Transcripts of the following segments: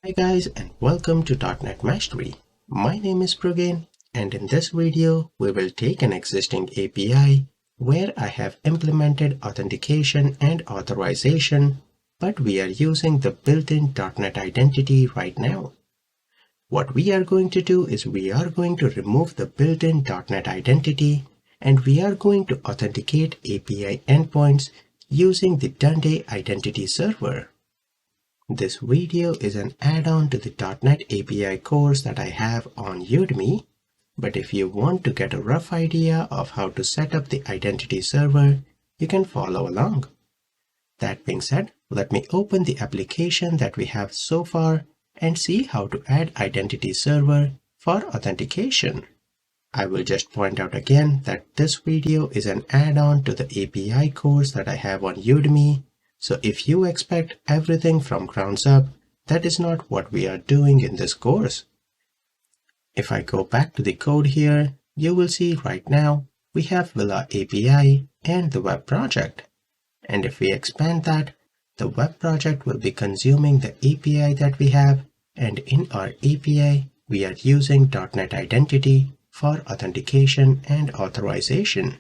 Hi guys, and welcome to Dotnet Mastery. My name is Prugin, and in this video we will take an existing API where I have implemented authentication and authorization, but we are using the built-in Dotnet identity right now. What we are going to do is we are going to remove the built-in Dotnet identity and we are going to authenticate API endpoints using the Duende Identity Server. This video is an add-on to the .NET API course that I have on Udemy, but if you want to get a rough idea of how to set up the identity server, you can follow along. That being said, let me open the application that we have so far and see how to add identity server for authentication. I will just point out again that this video is an add-on to the API course that I have on Udemy. So if you expect everything from grounds up, that is not what we are doing in this course. If I go back to the code here, you will see right now we have Villa API and the web project. And if we expand that, the web project will be consuming the API that we have, and in our API, we are using .NET Identity for authentication and authorization.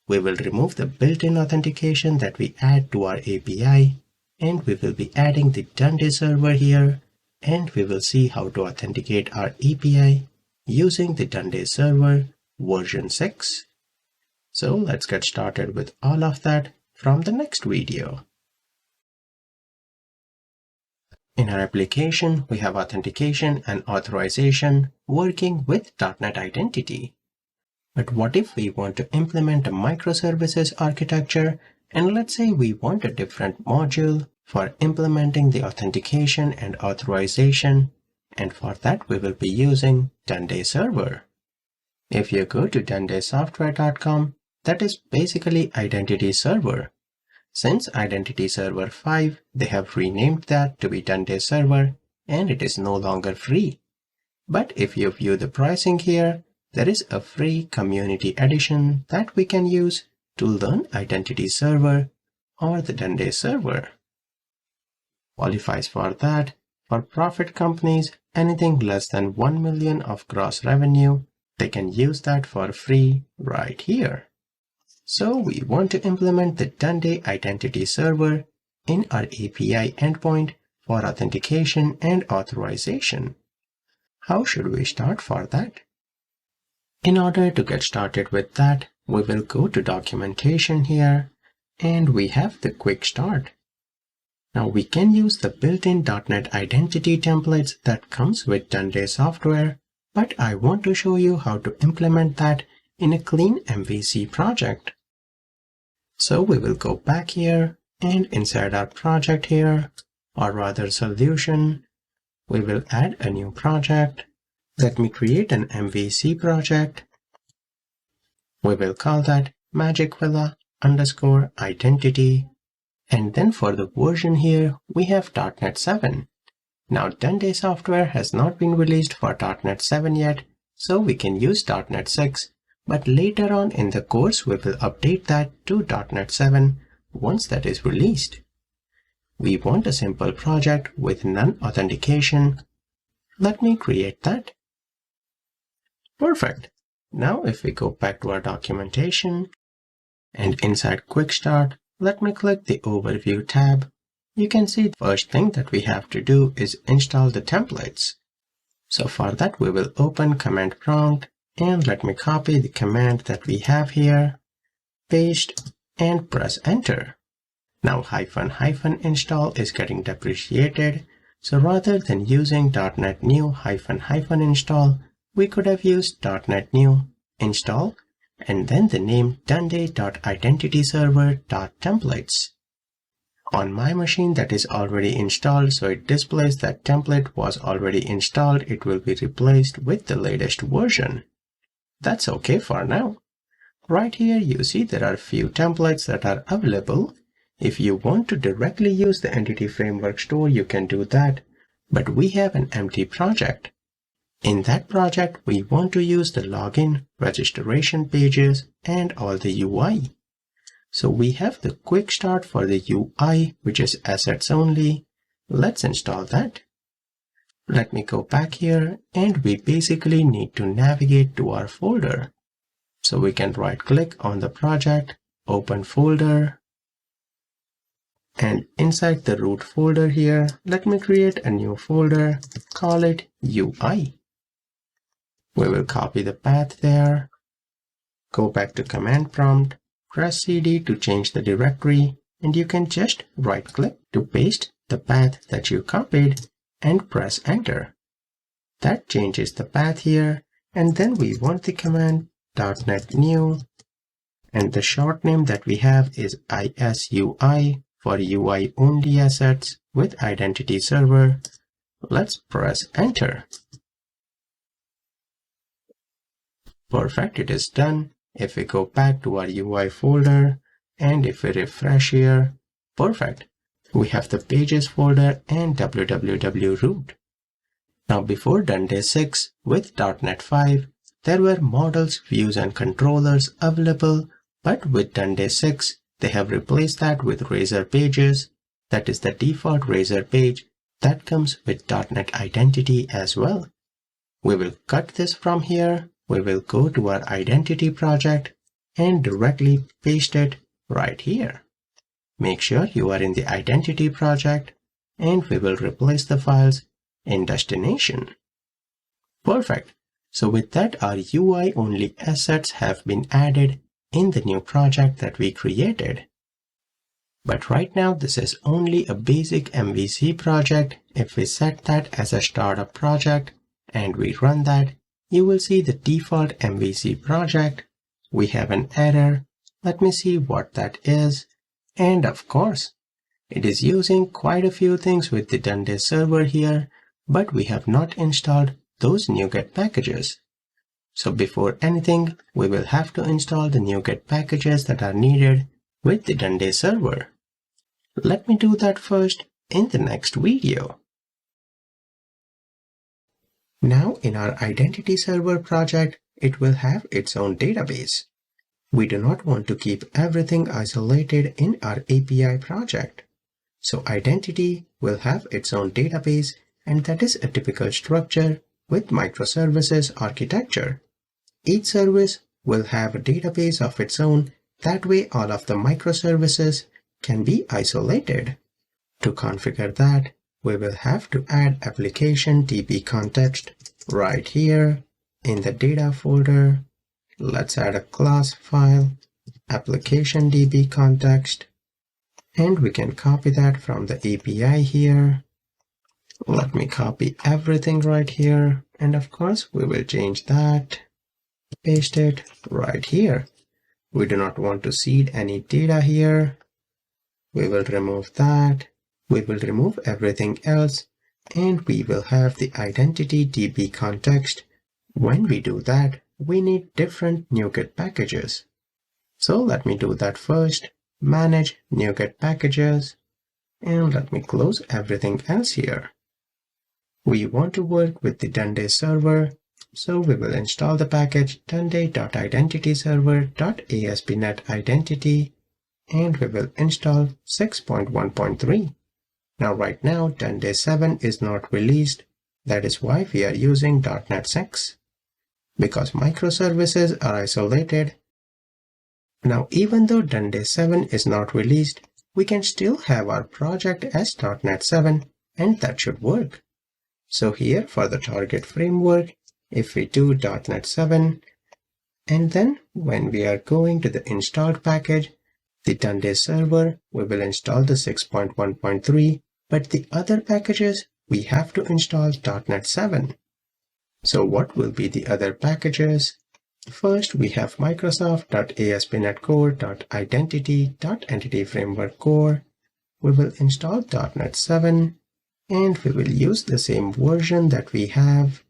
We will remove the built-in authentication that we add to our API, and we will be adding the Duende server here, and we will see how to authenticate our API using the Duende server version 6. So let's get started with all of that from the next video. In our application, we have authentication and authorization working with .NET Identity. But what if we want to implement a microservices architecture, and let's say we want a different module for implementing the authentication and authorization, and for that we will be using Duende Server. If you go to duendesoftware.com, that is basically Identity Server. Since Identity Server 5, they have renamed that to be Duende Server, and it is no longer free. But if you view the pricing here, there is a free community edition that we can use to learn Identity Server or the Duende Server. Qualifies for that. For profit companies, anything less than 1 million of gross revenue, they can use that for free right here. So we want to implement the Duende Identity Server in our API endpoint for authentication and authorization. How should we start for that? In order to get started with that, we will go to documentation here, and we have the quick start. Now we can use the built-in .NET identity templates that comes with Duende software, but I want to show you how to implement that in a clean MVC project. So we will go back here, and inside our project here, or rather solution, we will add a new project. Let me create an MVC project. We will call that magicvilla_identity. And then for the version here, we have .NET 7. Now Duende software has not been released for .NET 7 yet, so we can use .NET 6. But later on in the course, we will update that to .NET 7 once that is released. We want a simple project with none authentication. Let me create that. Perfect. Now if we go back to our documentation, and inside Quick Start, let me click the Overview tab. You can see the first thing that we have to do is install the templates. So for that we will open command prompt, and let me copy the command that we have here, paste, and press enter. Now ---- install is getting deprecated, so rather than using .NET new ---- install, we could have used .NET new install and then the name duende.identityserver.templates. On my machine that is already installed, so it displays that template was already installed. It will be replaced with the latest version. That's okay for now. Right here you see there are few templates that are available. If you want to directly use the Entity Framework store, you can do that, but we have an empty project. In that project, we want to use the login, registration pages, and all the UI. So we have the quick start for the UI, which is assets only. Let's install that. Let me go back here, and we basically need to navigate to our folder. So we can right click on the project, open folder, and inside the root folder here, let me create a new folder, call it UI. We will copy the path there, go back to command prompt, press CD to change the directory, and you can just right click to paste the path that you copied and press enter. That changes the path here, and then we want the command .NET new, and the short name that we have is ISUI for UI only assets with identity server. Let's press enter. Perfect, it is done. If we go back to our UI folder and if we refresh here, perfect. We have the pages folder and www root. Now before Duende 6 with .NET 5, there were models, views and controllers available, but with Duende 6, they have replaced that with Razor pages. That is the default Razor page that comes with .NET Identity as well. We will cut this from here. We will go to our identity project and directly paste it right here. Make sure you are in the identity project, and we will replace the files in destination. Perfect. So with that, our UI only assets have been added in the new project that we created. But right now, this is only a basic MVC project. If we set that as a startup project and we run that, you will see the default MVC project. We have an error. Let me see what that is. And of course, it is using quite a few things with the Duende server here, but we have not installed those NuGet packages. So before anything, we will have to install the NuGet packages that are needed with the Duende server. Let me do that first in the next video. Now in our identity server project, it will have its own database. We do not want to keep everything isolated in our API project. So identity will have its own database, and that is a typical structure with microservices architecture. Each service will have a database of its own. That way all of the microservices can be isolated. To configure that, we will have to add application DB context right here in the data folder. Let's add a class file, application DB context, and we can copy that from the API here. Let me copy everything right here, and of course we will change that, paste it right here. We do not want to seed any data here. We will remove that. We will remove everything else, and we will have the identity DB context. When we do that, we need different NuGet packages. So let me do that first. Manage NuGet packages, and let me close everything else here. We want to work with the Duende server, so we will install the package duende.identityserver.ASP.NET Identity, and we will install 6.1.3. Now right now, Duende 7 is not released. That is why we are using .NET 6. Because microservices are isolated. Now even though Duende 7 is not released, we can still have our project as .NET 7, and that should work. So here for the target framework, if we do .NET 7, and then when we are going to the installed package, the Duende server, we will install the 6.1.3, but the other packages, we have to install .NET 7. So what will be the other packages? First, we have Microsoft.ASP.NET Core.Identity.Entity Framework Core. We will install .NET 7, and we will use the same version that we have.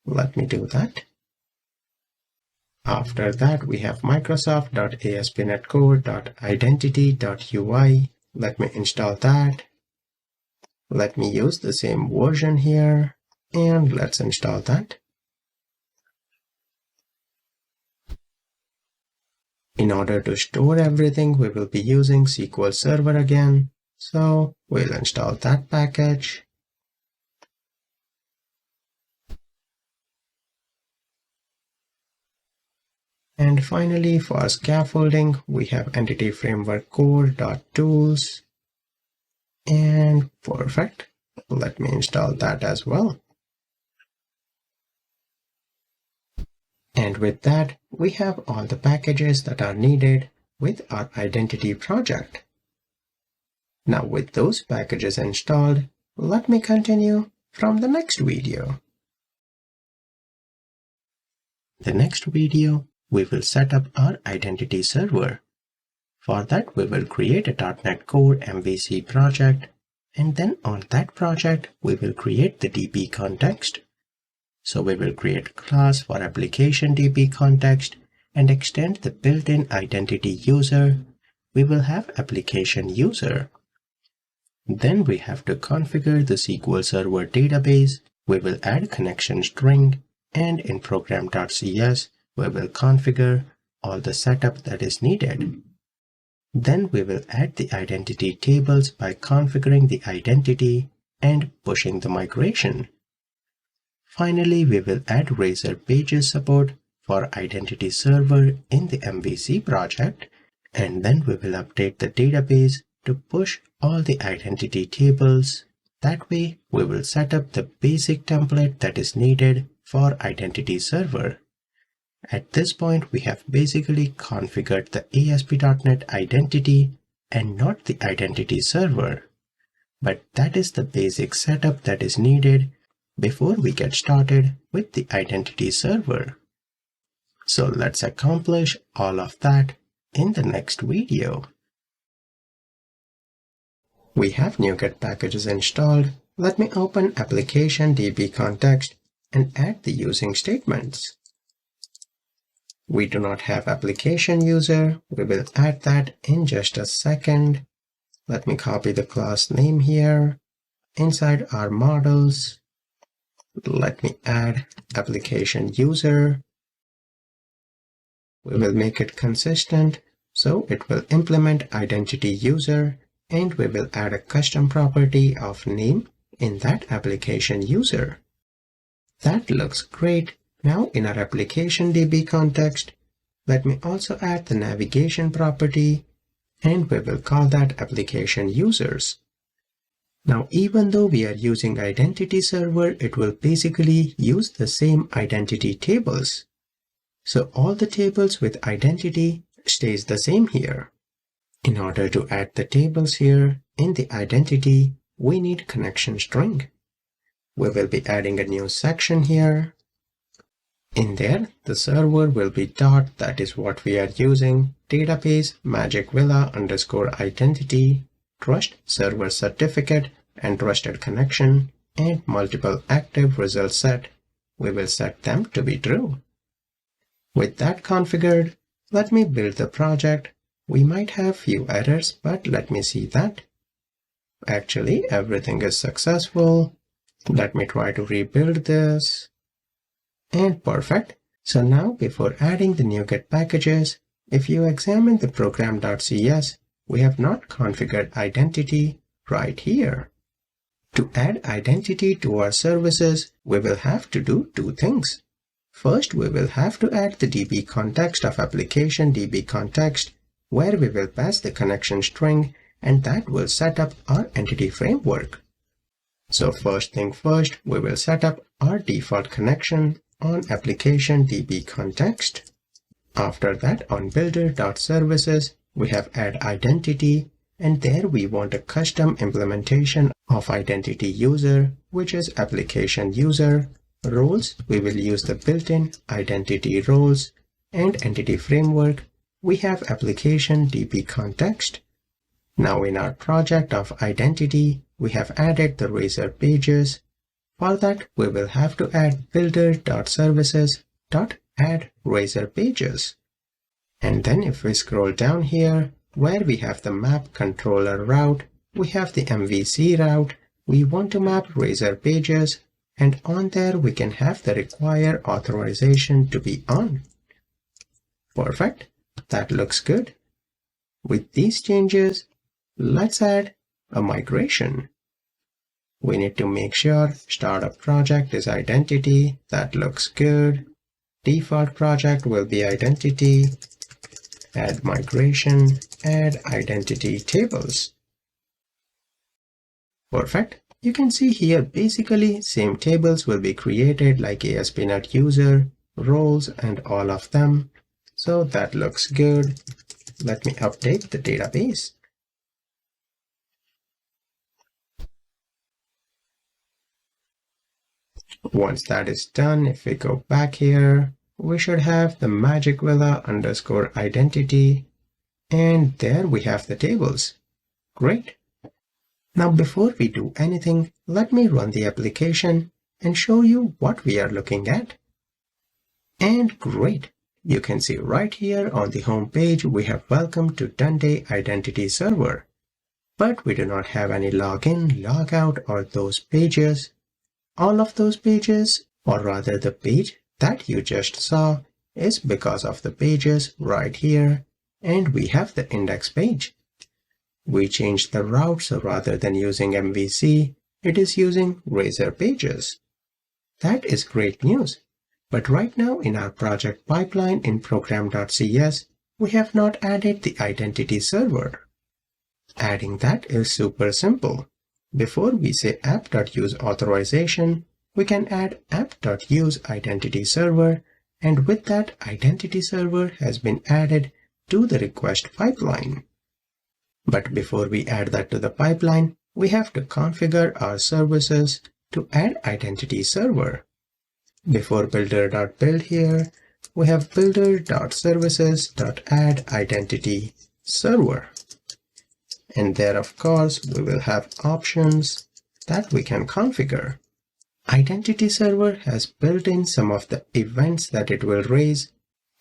Let me do that. After that, we have Microsoft.ASP.NET Core.Identity.UI. Let me install that. Let me use the same version here, and let's install that. In order to store everything, we will be using SQL Server again, so we'll install that package. And finally, for scaffolding, we have entity framework core.tools. And perfect. Let me install that as well. And with that, we have all the packages that are needed with our identity project. Now with those packages installed, let me continue from the next video. The next video, we will set up our identity server. For that, we will create a .NET Core MVC project, and then on that project, we will create the DB context. So we will create class for application DB context and extend the built-in identity user. We will have application user. Then we have to configure the SQL Server database. We will add connection string, and in program.cs, we will configure all the setup that is needed. Then we will add the identity tables by configuring the identity and pushing the migration. Finally, we will add Razor Pages support for identity server in the MVC project, and then we will update the database to push all the identity tables. That way, we will set up the basic template that is needed for identity server. At this point, we have basically configured the ASP.NET identity and not the identity server. But that is the basic setup that is needed before we get started with the identity server. So let's accomplish all of that in the next video. We have NuGet packages installed. Let me open application DB context and add the using statements. We do not have application user. We will add that in just a second. Let me copy the class name here. Inside our models, let me add application user. We will make it consistent, so it will implement identity user, and we will add a custom property of name in that application user. That looks great. Now in our application DB context, let me also add the navigation property, and we will call that application users. Now, even though we are using identity server, it will basically use the same identity tables. So all the tables with identity stays the same here. In order to add the tables here in the identity, we need connection string. We will be adding a new section here. In there, the server will be dot, that is what we are using, database magic villa underscore identity, trust server certificate, and trusted connection, and multiple active result set. We will set them to be true. With that configured, let me build the project. We might have few errors, but let me see that. Actually, everything is successful. Let me try to rebuild this. And perfect. So now before adding the NuGet packages, if you examine the program.cs, we have not configured identity right here. To add identity to our services, we will have to do two things. First, we will have to add the DB context of application DB context, where we will pass the connection string, and that will set up our entity framework. So first thing first, we will set up our default connection on application DB context. After that, on builder.services, we have add identity, and there we want a custom implementation of identity user, which is application user. Roles, we will use the built-in identity roles, and entity framework, we have application DB context. Now in our project of identity, we have added the Razor Pages. For that, we will have to add builder.services.add Razor Pages. And then if we scroll down here, where we have the map controller route, we have the MVC route. We want to map Razor Pages, and on there we can have the require authorization to be on. Perfect. That looks good. With these changes, let's add a migration. We need to make sure startup project is identity. That looks good. default project will be identity, add migration, add identity tables. Perfect. You can see here basically same tables will be created like ASP.NET user, roles, and all of them. So that looks good. Let me update the database. Once that is done, if we go back here, we should have the magic villa underscore identity, and there we have the tables. Great. Now before we do anything, let me run the application and show you what we are looking at. And great. You can see right here on the home page we have welcome to Duende Identity Server. But we do not have any login, logout, or those pages. All of those pages, or rather the page that you just saw, is because of the pages right here, and we have the index page. We changed the route, so rather than using MVC, it is using Razor pages. That is great news. But right now in our project pipeline in program.cs, we have not added the identity server. Adding that is super simple. Before we say app.use authorization, we can add app.use identity server, and with that identity server has been added to the request pipeline. But before we add that to the pipeline, we have to configure our services to add identity server. Before builder.build here, we have builder.services.add identity server. And there, of course, we will have options that we can configure. Identity server has built in some of the events that it will raise,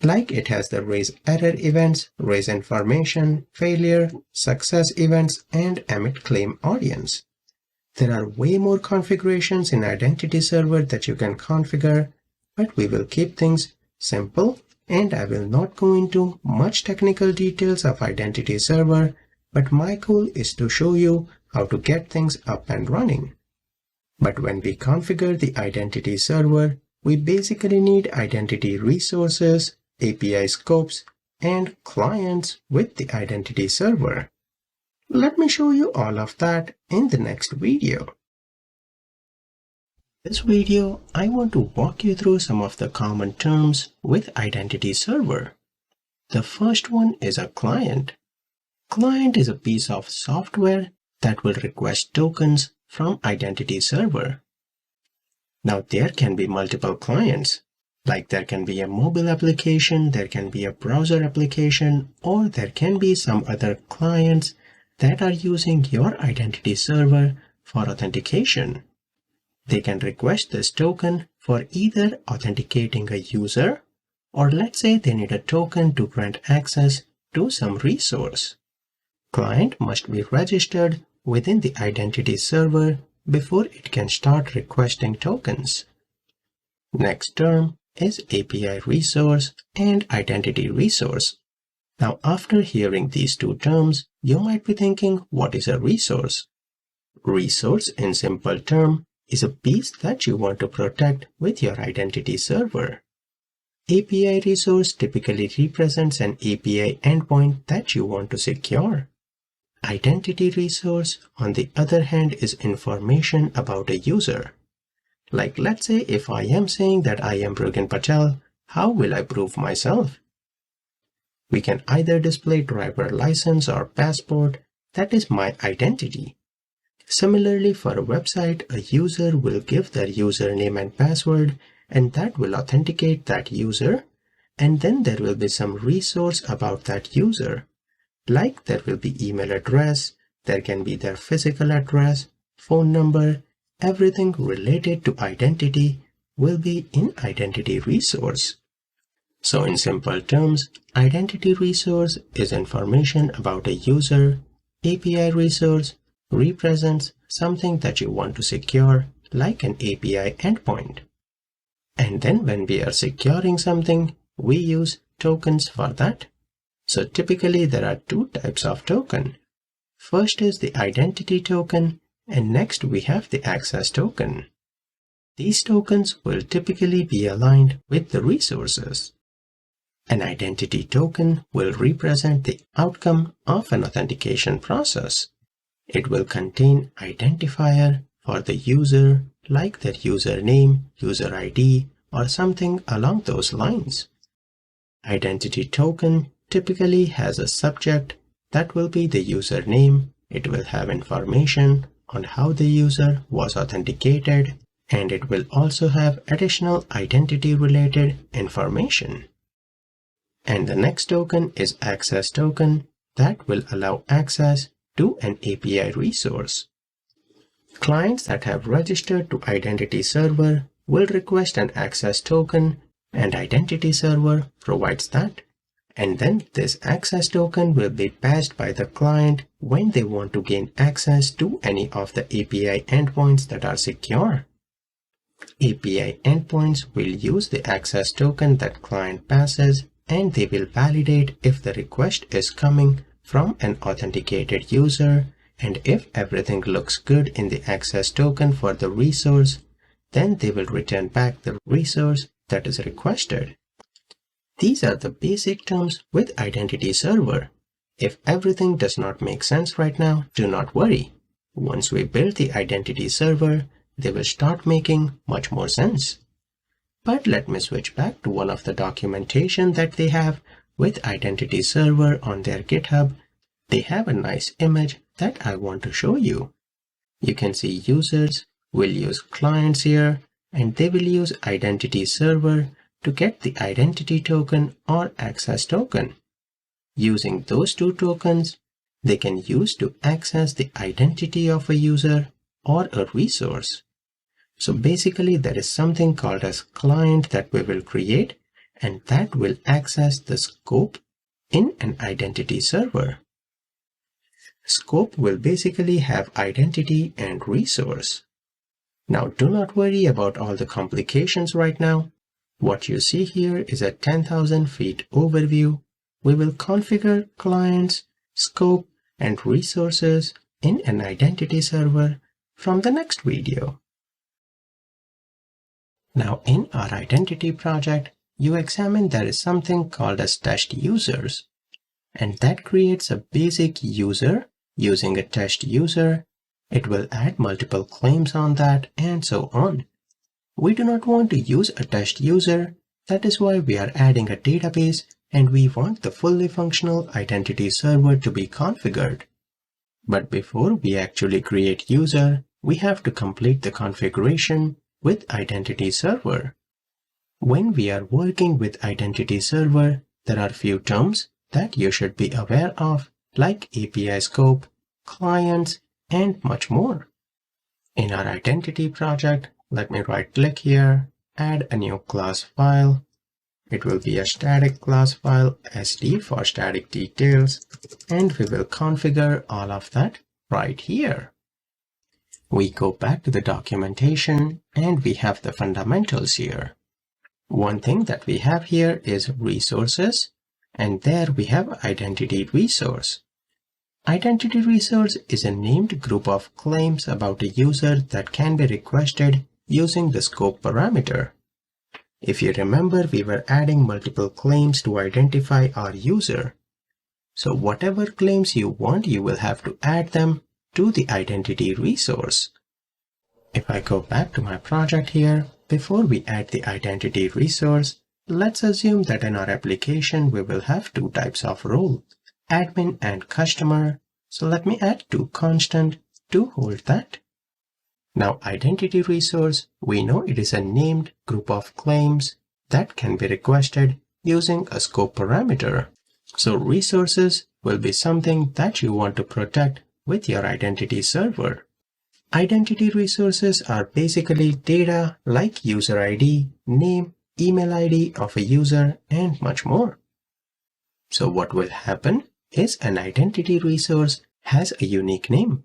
like it has the raise error events, raise information, failure, success events, and emit claim audience. There are way more configurations in identity server that you can configure, but we will keep things simple, and I will not go into much technical details of identity server, but my goal is to show you how to get things up and running. But when we configure the identity server, we basically need identity resources, API scopes, and clients with the identity server. Let me show you all of that in the next video. In this video, I want to walk you through some of the common terms with identity server. The first one is a client. Client is a piece of software that will request tokens from identity server. Now there can be multiple clients, like there can be a mobile application, there can be a browser application, or there can be some other clients that are using your identity server for authentication. They can request this token for either authenticating a user, or let's say they need a token to grant access to some resource. Client must be registered within the identity server before it can start requesting tokens. Next term is API resource and identity resource. Now, after hearing these two terms, you might be thinking, what is a resource? Resource, in simple term, is a piece that you want to protect with your identity server. API resource typically represents an API endpoint that you want to secure. Identity resource, on the other hand, is information about a user. Like, let's say if I am saying that I am Prugin Patel, how will I prove myself? We can either display driver license or passport, that is my identity. Similarly, for a website, a user will give their username and password, and that will authenticate that user, and then there will be some resource about that user. Like there will be email address, there can be their physical address, phone number, everything related to identity will be in identity resource. So in simple terms, identity resource is information about a user. API resource represents something that you want to secure, like an API endpoint. And then when we are securing something, we use tokens for that. So typically there are two types of token. First is the identity token, and next we have the access token. These tokens will typically be aligned with the resources. An identity token will represent the outcome of an authentication process. It will contain identifier for the user, like their username, user ID, or something along those lines. Identity token typically has a subject that will be the username. It will have information on how the user was authenticated, and it will also have additional identity-related information. And the next token is access token that will allow access to an API resource. Clients that have registered to Identity Server will request an access token, and Identity Server provides that. And then this access token will be passed by the client when they want to gain access to any of the API endpoints that are secure. API endpoints will use the access token that client passes, and they will validate if the request is coming from an authenticated user, and if everything looks good in the access token for the resource, then they will return back the resource that is requested. These are the basic terms with Identity Server. If everything does not make sense right now, do not worry. Once we build the Identity Server, they will start making much more sense. But let me switch back to one of the documentation that they have with Identity Server on their GitHub. They have a nice image that I want to show you. You can see users will use clients here, and they will use Identity Server to get the identity token or access token. Using those two tokens, they can use to access the identity of a user or a resource. So basically there is something called as client that we will create, and that will access the scope in an Identity Server. Scope will basically have identity and resource. Now do not worry about all the complications right now. What you see here is a 10,000 feet overview. We will configure clients, scope, and resources in an Identity Server from the next video. Now in our identity project, you examine there is something called as test users, and that creates a basic user. Using a test user, it will add multiple claims on that and so on. We do not want to use a test user. That is why we are adding a database, and we want the fully functional Identity Server to be configured. But before we actually create user, we have to complete the configuration with Identity Server. When we are working with Identity Server, there are few terms that you should be aware of, like API scope, clients, and much more. In our identity project, let me right-click here, add a new class file. It will be a static class file, SD for static details, and we will configure all of that right here. We go back to the documentation, and we have the fundamentals here. One thing that we have here is resources, and there we have identity resource. Identity resource is a named group of claims about a user that can be requested using the scope parameter. If you remember, we were adding multiple claims to identify our user. So whatever claims you want, you will have to add them to the identity resource. If I go back to my project here, before we add the identity resource, let's assume that in our application we will have two types of role, admin and customer. So let me add two constant to hold that. Now identity resource, we know it is a named group of claims that can be requested using a scope parameter. So resources will be something that you want to protect with your Identity Server. Identity resources are basically data like user ID, name, email ID of a user, and much more. So what will happen is an identity resource has a unique name.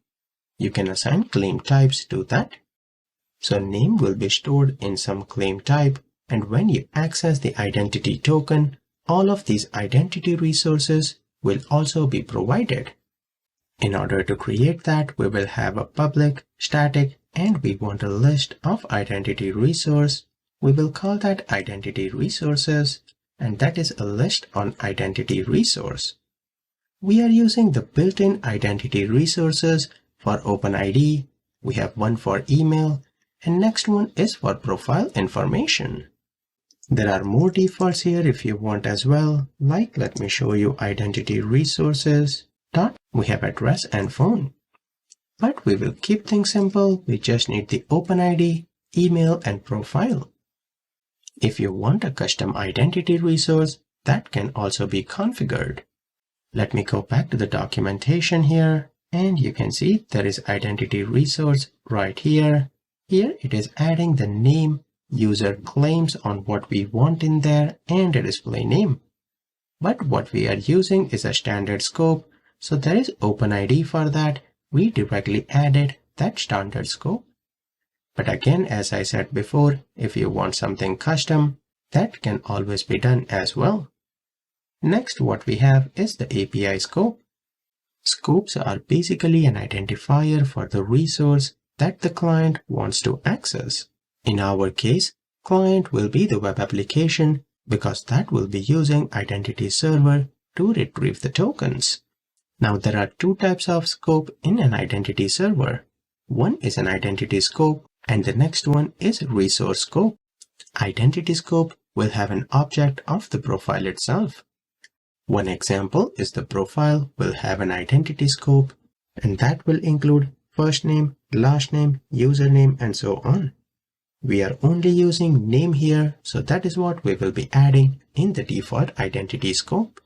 You can assign claim types to that. So name will be stored in some claim type, and when you access the identity token, all of these identity resources will also be provided. In order to create that, we will have a public, static, and we want a list of identity resource. We will call that identity resources, and that is a list on identity resource. We are using the built-in identity resources for OpenID. We have one for email, and next one is for profile information. There are more defaults here if you want as well, like let me show you identity resources. We have address and phone. But we will keep things simple. We just need the OpenID, email, and profile. If you want a custom identity resource, that can also be configured. Let me go back to the documentation here, and you can see there is identity resource right here. Here it is adding the name, user claims on what we want in there, and a display name. But what we are using is a standard scope, so there is OpenID for that. We directly added that standard scope. But again, as I said before, if you want something custom, that can always be done as well. Next, what we have is the API scope. Scopes are basically an identifier for the resource that the client wants to access. In our case, client will be the web application because that will be using Identity Server to retrieve the tokens. Now there are two types of scope in an Identity Server. One is an identity scope and the next one is resource scope. Identity scope will have an object of the profile itself. One example is the profile will have an identity scope, and that will include first name, last name, username, and so on. We are only using name here, so that is what we will be adding in the default identity scope.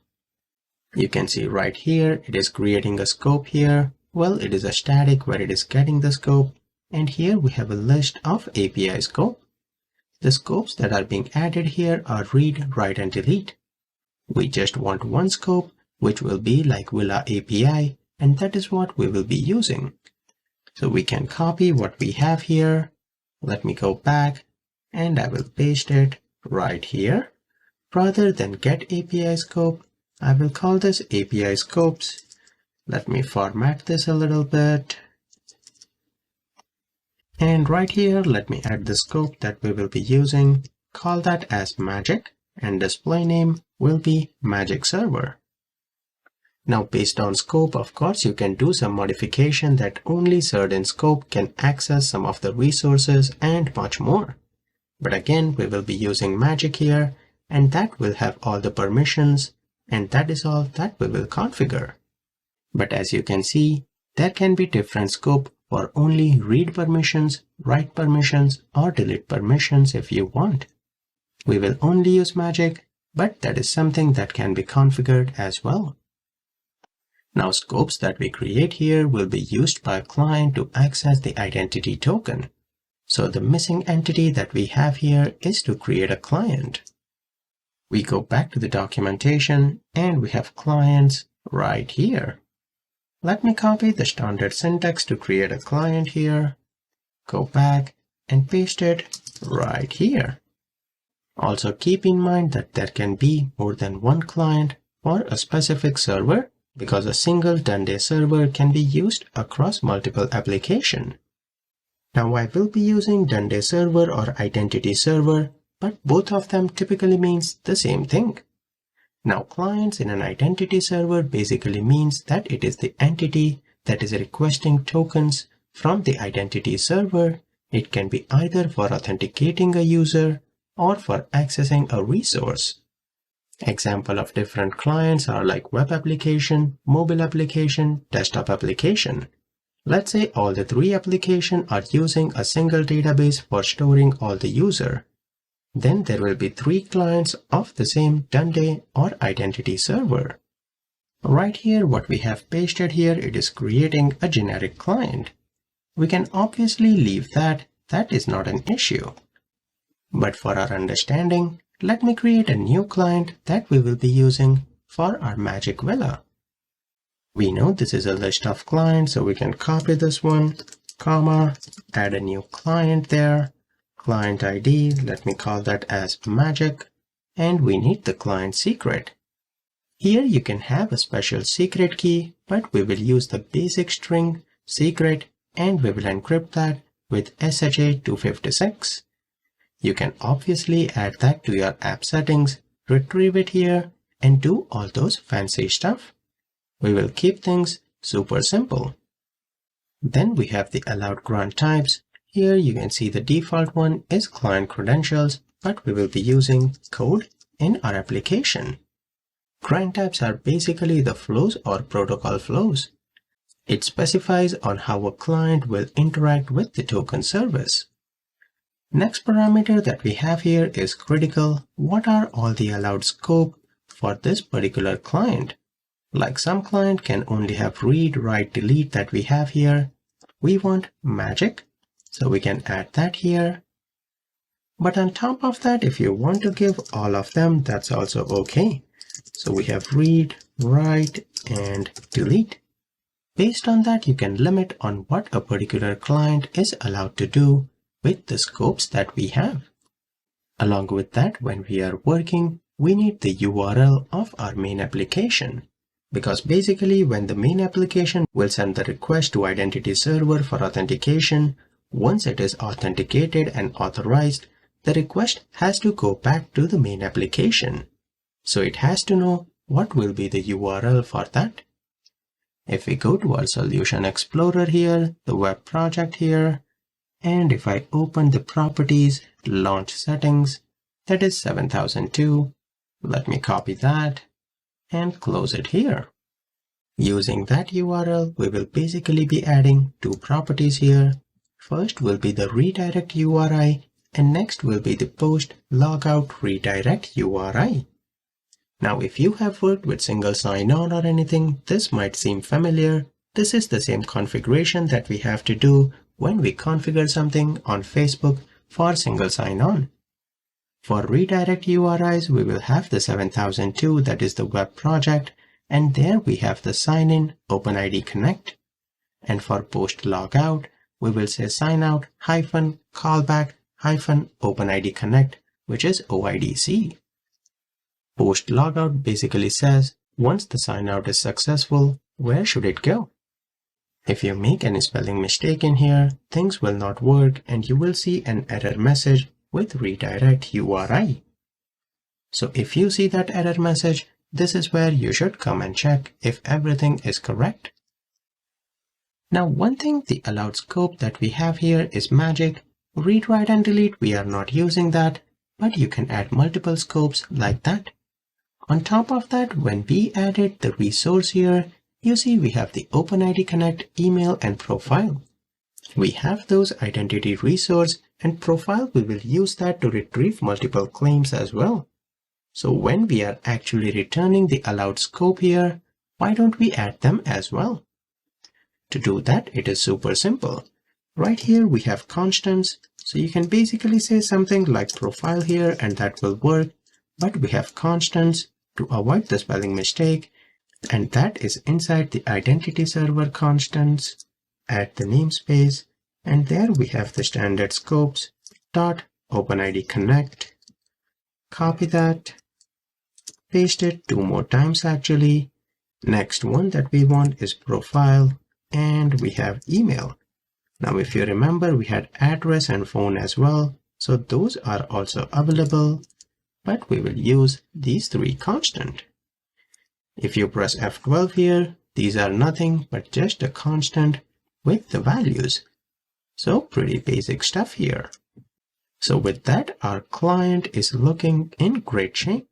You can see right here, it is creating a scope here. Well, it is a static where it is getting the scope, and here we have a list of API scope. The scopes that are being added here are read, write, and delete. We just want one scope, which will be like Villa API, and that is what we will be using. So we can copy what we have here. Let me go back, and I will paste it right here. Rather than get API scope, I will call this API scopes. Let me format this a little bit. And right here, let me add the scope that we will be using. Call that as magic, and display name will be magic server. Now based on scope, of course, you can do some modification that only certain scope can access some of the resources and much more. But again, we will be using magic here, and that will have all the permissions, and that is all that we will configure. But as you can see, there can be different scope for only read permissions, write permissions, or delete permissions if you want. We will only use magic, but that is something that can be configured as well. Now scopes that we create here will be used by a client to access the identity token. So the missing entity that we have here is to create a client. We go back to the documentation and we have clients right here. Let me copy the standard syntax to create a client here. Go back and paste it right here. Also keep in mind that there can be more than one client for a specific server because a single Duende server can be used across multiple applications. Now I will be using Duende Server or Identity Server, but both of them typically means the same thing. Now clients in an identity server basically means that it is the entity that is requesting tokens from the identity server. It can be either for authenticating a user or for accessing a resource. Example of different clients are like web application, mobile application, desktop application. Let's say all the three applications are using a single database for storing all the user. Then there will be three clients of the same Duende or identity server. Right here, what we have pasted here, it is creating a generic client. We can obviously leave that is not an issue. But for our understanding, let me create a new client that we will be using for our Magic Villa. We know this is a list of clients, so we can copy this one, comma, add a new client there. Client ID, let me call that as magic, and we need the client secret. Here you can have a special secret key, but we will use the basic string secret and we will encrypt that with SHA 256. You can obviously add that to your app settings, retrieve it here, and do all those fancy stuff. We will keep things super simple. Then we have the allowed grant types. Here you can see the default one is client credentials, but we will be using code in our application. Grant types are basically the flows or protocol flows. It specifies on how a client will interact with the token service. Next parameter that we have here is critical. What are all the allowed scope for this particular client? Like some client can only have read, write, delete that we have here. We want magic, so we can add that here. But on top of that, if you want to give all of them, that's also okay. So we have read, write, and delete. Based on that, you can limit on what a particular client is allowed to do with the scopes that we have. Along with that, when we are working, we need the URL of our main application. Because basically, when the main application will send the request to Identity Server for authentication, once it is authenticated and authorized, the request has to go back to the main application. So it has to know what will be the URL for that. If we go to our Solution Explorer here, the web project here, and if I open the properties, launch settings, that is 7002, let me copy that and close it here. Using that URL, we will basically be adding two properties here. First will be the redirect URI, and next will be the post logout redirect URI. Now, if you have worked with single sign-on or anything, this might seem familiar. This is the same configuration that we have to do when we configure something on Facebook for single sign-on. For redirect URIs, we will have the 7002, that is the web project, and there we have the sign-in OpenID Connect. And for post logout, we will say signout hyphen callback hyphen OpenID Connect, which is OIDC. Post logout basically says, once the sign-out is successful, where should it go? If you make any spelling mistake in here, things will not work and you will see an error message with redirect URI. So if you see that error message, this is where you should come and check if everything is correct. Now, one thing, the allowed scope that we have here is magic. Read, write, and delete, we are not using that, but you can add multiple scopes like that. On top of that, when we added the resource here, you see we have the OpenID Connect email and profile. We have those identity resource and profile. We will use that to retrieve multiple claims as well. So when we are actually returning the allowed scope here, why don't we add them as well? To do that, it is super simple. Right here we have constants, so you can basically say something like profile here and that will work, but we have constants to avoid the spelling mistake, and that is inside the Identity Server constants. Add the namespace, and there we have the standard scopes dot OpenID Connect. Copy that, paste it 2 more times actually. Next one that we want is profile, and we have email. Now if you remember, we had address and phone as well, so those are also available, but we will use these 3 constant. If you press F12 here, these are nothing but just a constant with the values. So pretty basic stuff here. So with that, our client is looking in great shape.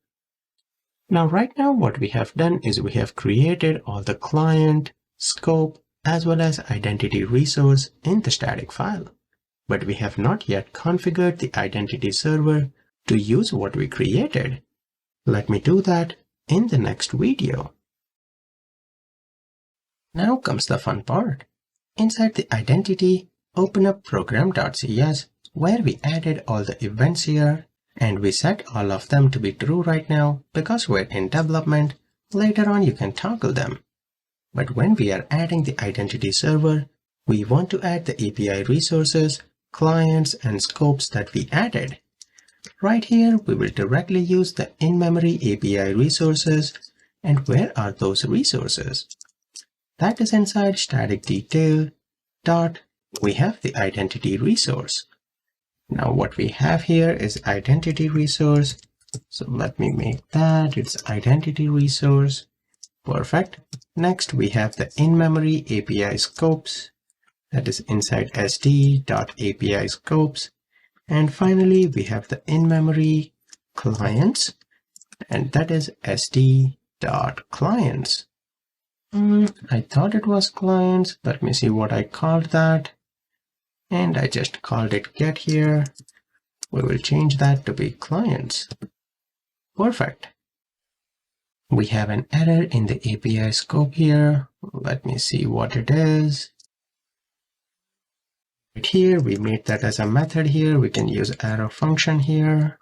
Now right now what we have done is we have created all the client, scope, as well as identity resource in the static file. But we have not yet configured the identity server to use what we created. Let me do that in the next video. Now comes the fun part. Inside the identity, open up program.cs where we added all the events here, and we set all of them to be true right now because we're in development. Later on you can toggle them. But when we are adding the identity server, we want to add the API resources, clients, and scopes that we added. Right here, we will directly use the in-memory API resources. And where are those resources? That is inside static detail dot we have the identity resource. Now what we have here is identity resource. So let me make that, it's identity resource. Perfect. Next, we have the in-memory API scopes, that is inside sd.api scopes. And finally, we have the in-memory clients, and that is sd.clients. I thought it was clients. Let me see what I called that. And I just called it get here. We will change that to be clients. Perfect. We have an error in the API scope here. Let me see what it is. Right here, we made that as a method here. We can use arrow function here.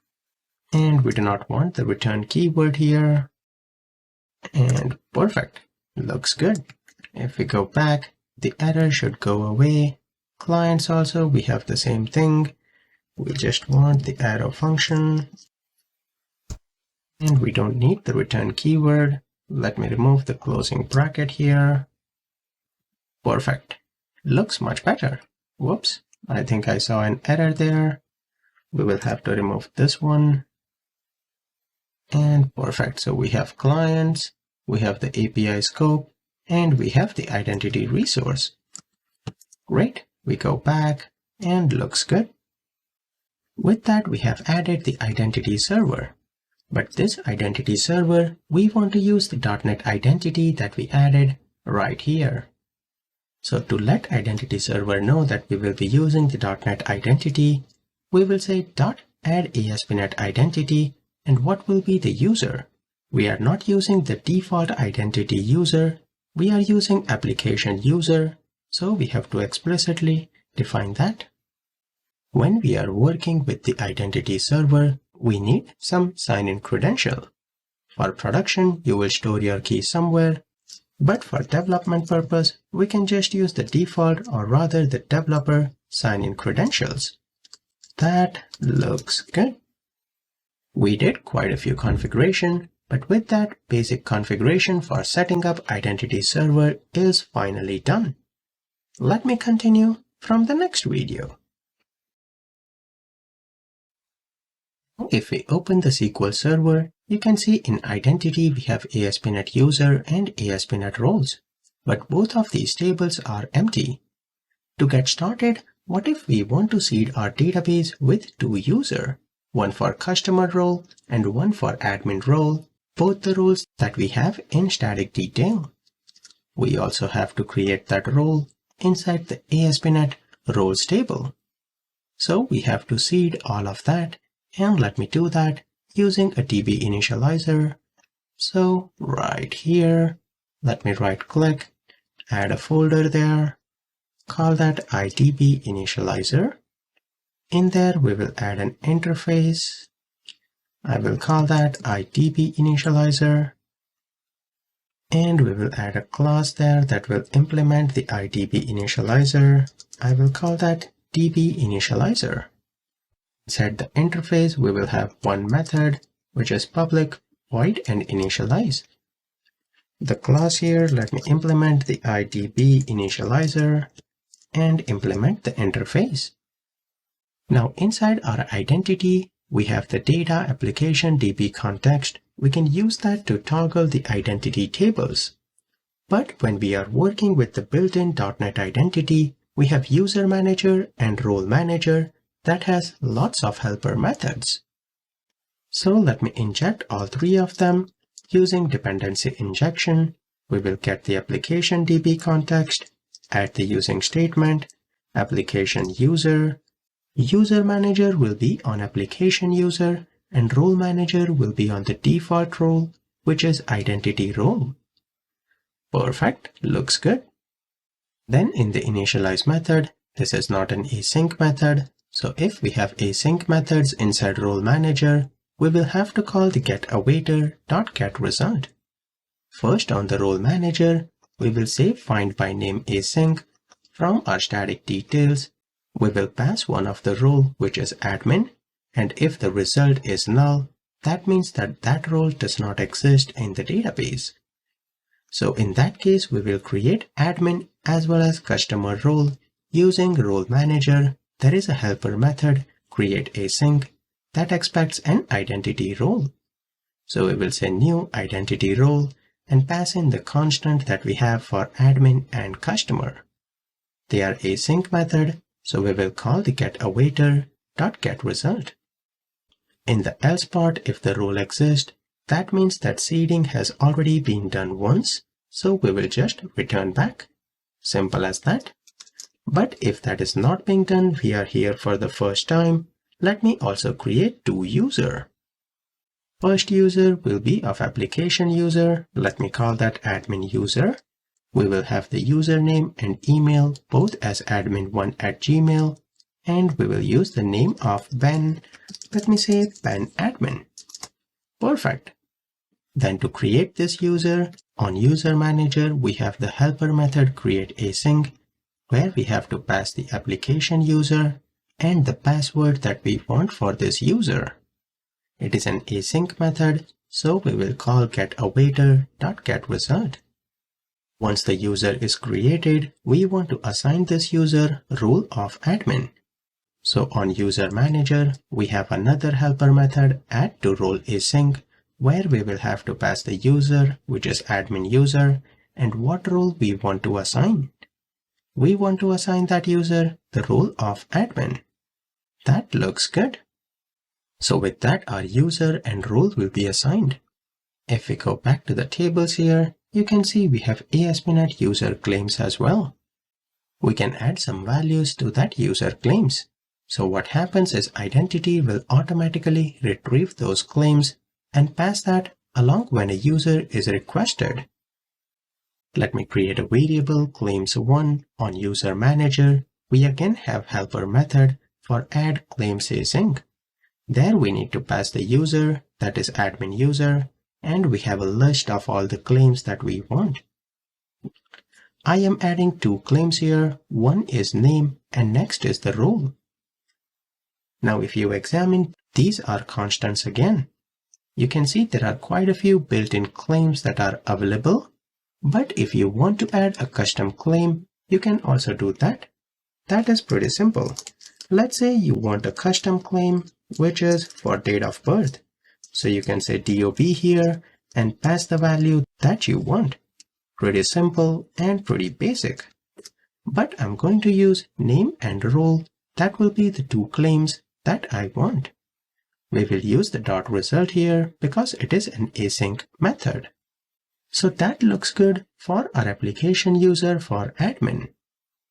And we do not want the return keyword here. And perfect. Looks good. If we go back, the error should go away. Clients also, we have the same thing. We just want the arrow function. And we don't need the return keyword. Let me remove the closing bracket here. Perfect. Looks much better. Whoops, I think I saw an error there. We will have to remove this one. And perfect. So we have clients, we have the API scope, and we have the identity resource. Great. We go back and looks good. With that, we have added the identity server. But this identity server, we want to use the .NET identity that we added right here. So to let identity server know that we will be using the .NET identity, we will say .add ASP.NET identity, and what will be the user? We are not using the default identity user, we are using application user, so we have to explicitly define that. When we are working with the identity server, we need some sign-in credential. For production, you will store your key somewhere, but for development purpose, we can just use the default or rather the developer sign-in credentials. That looks good. We did quite a few configuration, but with that, basic configuration for setting up identity server is finally done. Let me continue from the next video. If we open the SQL Server, you can see in identity we have ASP.NET User and ASP.NET Roles, but both of these tables are empty. To get started, what if we want to seed our database with two users, one for customer role and one for admin role, both the roles that we have in static detail. We also have to create that role inside the ASP.NET Roles table. So we have to seed all of that. And let me do that using a DB initializer. So right here, let me right click, add a folder there, call that IDB initializer. In there, we will add an interface. I will call that IDB initializer. And we will add a class there that will implement the IDB initializer. I will call that DB initializer. Inside the interface, we will have one method, which is public, void, and initialize. The class here, let me implement the IDB initializer and implement the interface. Now inside our identity, we have the data application DB context. We can use that to toggle the identity tables. But when we are working with the built-in .NET identity, we have user manager and role manager that has lots of helper methods. So let me inject all three of them using dependency injection. We will get the application DB context, add the using statement, application user, user manager will be on application user, and role manager will be on the default role, which is identity role. Perfect, looks good. Then in the initialize method, this is not an async method. So if we have async methods inside role manager, we will have to call the getAwaiter.getResult. First on the role manager, we will say find by name async. From our static details, we will pass one of the role, which is admin, and if the result is null, that means that that role does not exist in the database. So in that case, we will create admin as well as customer role Using role manager, there is a helper method, create async, that expects an identity role. So we will say new identity role and pass in the constant that we have for admin and customer. They are async method, so we will call the getAwaiter.getResult. In the else part, if the role exists, that means that seeding has already been done once, so we will just return back. Simple as that. But if that is not being done, we are here for the first time. Let me also create two users. First user will be of application user. Let me call that admin user. We will have the username and email both as admin1@gmail, and we will use the name of Ben. Let me say Ben admin. Perfect. Then to create this user, on user manager, we have the helper method create async, where we have to pass the application user and the password that we want for this user. It is an async method, so we will call getAwaiter.getResult. Once the user is created, we want to assign this user role of admin. So on user manager, we have another helper method add to role async, where we will have to pass the user, which is admin user, and what role we want to assign. We want to assign that user the role of admin. That looks good. So with that, our user and role will be assigned. If we go back to the tables here, you can see we have ASP.NET user claims as well. We can add some values to that user claims. So what happens is identity will automatically retrieve those claims and pass that along when a user is requested. Let me create a variable claims1 on user manager. We again have helper method for add claims async. There we need to pass the user, that is admin user, and we have a list of all the claims that we want. I am adding two claims here. One is name and next is the role. Now if you examine, these are constants again. You can see there are quite a few built-in claims that are available. But if you want to add a custom claim, you can also do that. That is pretty simple. Let's say you want a custom claim, which is for date of birth. So you can say DOB here and pass the value that you want. Pretty simple and pretty basic. But I'm going to use name and role. That will be the two claims that I want. We will use the dot result here because it is an async method. So that looks good for our application user for admin.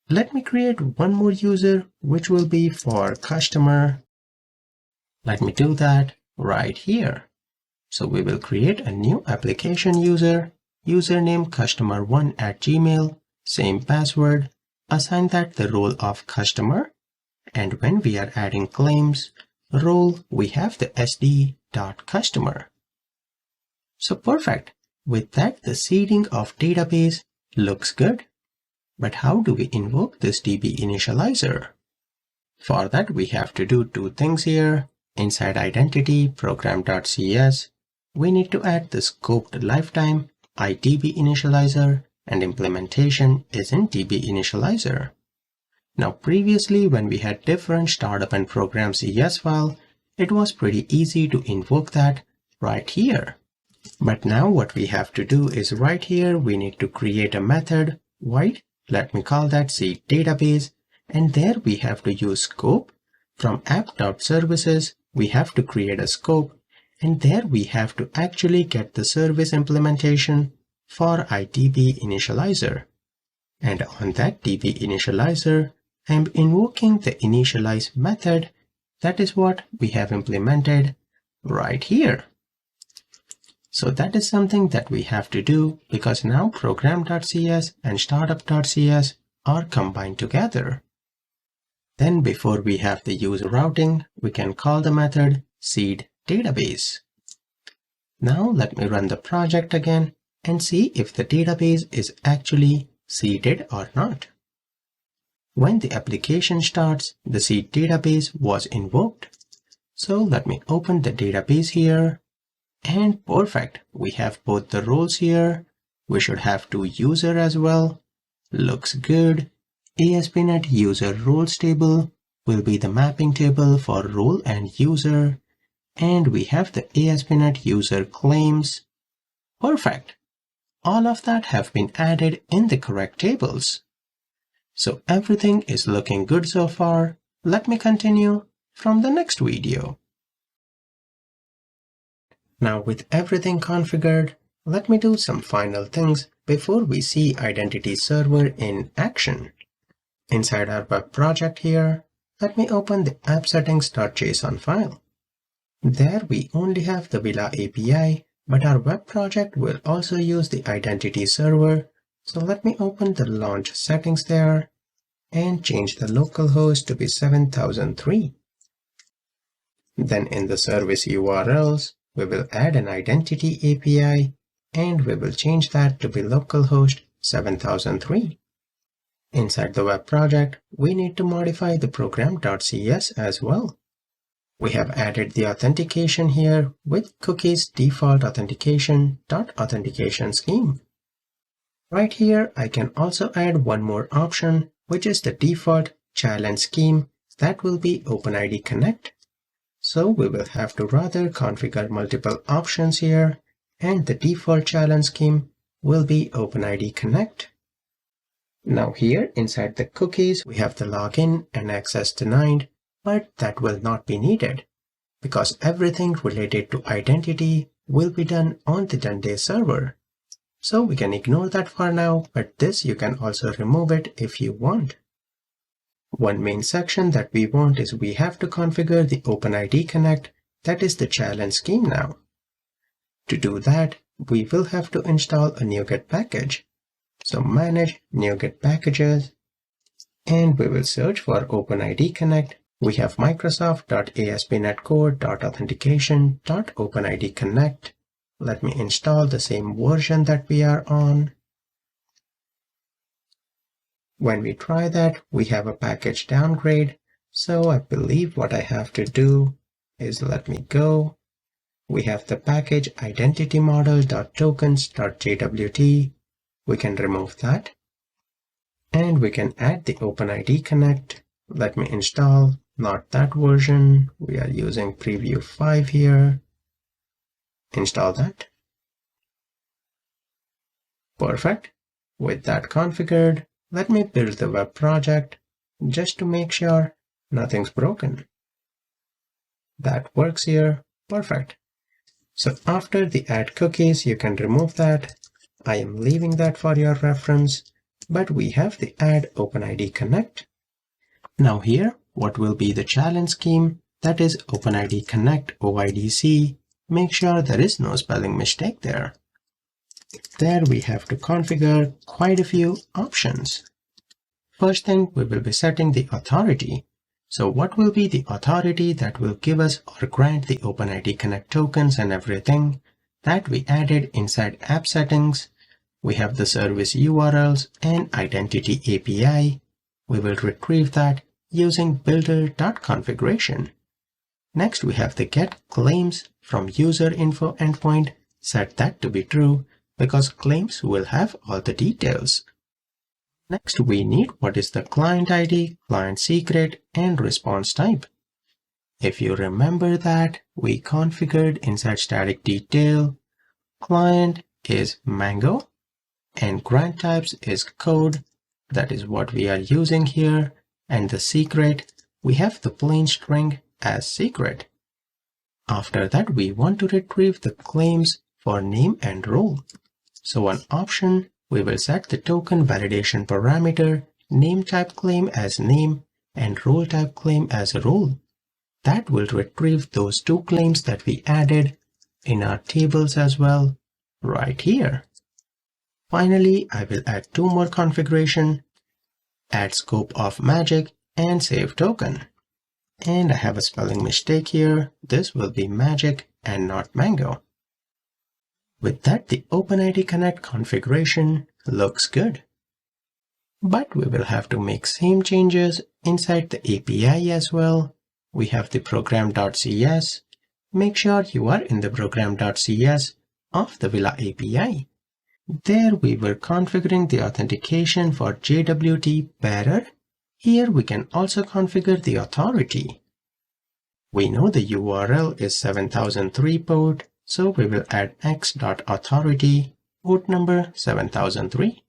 Let me create one more user, which will be for customer. Let me do that right here. So we will create a new application user, username customer1@gmail, same password, assign that the role of customer, and when we are adding claims, role, we have the sd.customer. So perfect. With that, the seeding of database looks good. But how do we invoke this DB initializer? For that, we have to do two things here. Inside identity program.cs, we need to add the scoped lifetime IDB initializer, and implementation is in DB initializer. Now previously, when we had different startup and program CS file, it was pretty easy to invoke that right here. But now what we have to do is right here, we need to create a method, void, let me call that seed database, and there we have to use scope. From app.services, we have to create a scope, and there we have to actually get the service implementation for IDB initializer. And on that DB initializer, I'm invoking the initialize method. That is what we have implemented right here. So that is something that we have to do because now program.cs and startup.cs are combined together. Then before we have the use routing, we can call the method seed database. Now let me run the project again and see if the database is actually seeded or not. When the application starts, the seed database was invoked. So let me open the database here. And perfect, we have both the roles here. We should have two users as well. Looks good. ASP.NET User Roles table will be the mapping table for role and user, and we have the ASP.NET User Claims. Perfect! All of that have been added in the correct tables. So everything is looking good so far. Let me continue from the next video. Now with everything configured, let me do some final things before we see Identity Server in action. Inside our web project here, let me open the appsettings.json file. There we only have the Villa API, but our web project will also use the Identity Server. So let me open the launch settings there and change the localhost to be 7003. Then in the service URLs, we will add an Identity API and we will change that to be localhost 7003. Inside the web project, we need to modify the program.cs as well. We have added the authentication here with cookies default authentication scheme. Right here, I can also add one more option, which is the default challenge scheme that will be OpenID Connect. So we will have to rather configure multiple options here, and the default challenge scheme will be OpenID Connect. Now here inside the cookies, we have the login and access denied, but that will not be needed because everything related to identity will be done on the Duende server. So we can ignore that for now, but this you can also remove it if you want. One main section that we want is we have to configure the OpenID Connect, that is the challenge scheme now. To do that, we will have to install a NuGet package. So manage NuGet packages, and we will search for OpenID Connect. We have microsoft.asp.NET Core.Authentication.OpenID Connect. Let me install the same version that we are on. When we try that, we have a package downgrade. So I believe what I have to do is let me go. We have the package identitymodel.tokens.jwt. We can remove that. And we can add the OpenID Connect. Let me install, not that version. We are using preview 5 here. Install that. Perfect. With that configured, let me build the web project just to make sure nothing's broken. That works here. Perfect. So after the add cookies, you can remove that. I am leaving that for your reference, but we have the add OpenID Connect. Now here, what will be the challenge scheme? That is OpenID Connect OIDC. Make sure there is no spelling mistake there. There we have to configure quite a few options. First thing, we will be setting the authority. So what will be the authority that will give us or grant the OpenID Connect tokens and everything? That we added inside app settings. We have the service URLs and identity API. We will retrieve that using builder.configuration. Next, we have the get claims from user info endpoint. Set that to be true because claims will have all the details. Next, we need what is the client ID, client secret, and response type. If you remember that, we configured inside static detail, client is Mango, and grant types is code. That is what we are using here. And the secret, we have the plain string as secret. After that, we want to retrieve the claims for name and role. So on option, we will set the token validation parameter, name type claim as name, and role type claim as role. That will retrieve those two claims that we added in our tables as well, right here. Finally, I will add two more configuration, add scope of magic and save token. And I have a spelling mistake here. This will be magic and not mango. With that, the OpenID Connect configuration looks good. But we will have to make same changes inside the API as well. We have the program.cs. Make sure you are in the program.cs of the Villa API. There we were configuring the authentication for JWT bearer. Here we can also configure the authority. We know the URL is 7003 port, so we will add x.authority, port number 7003.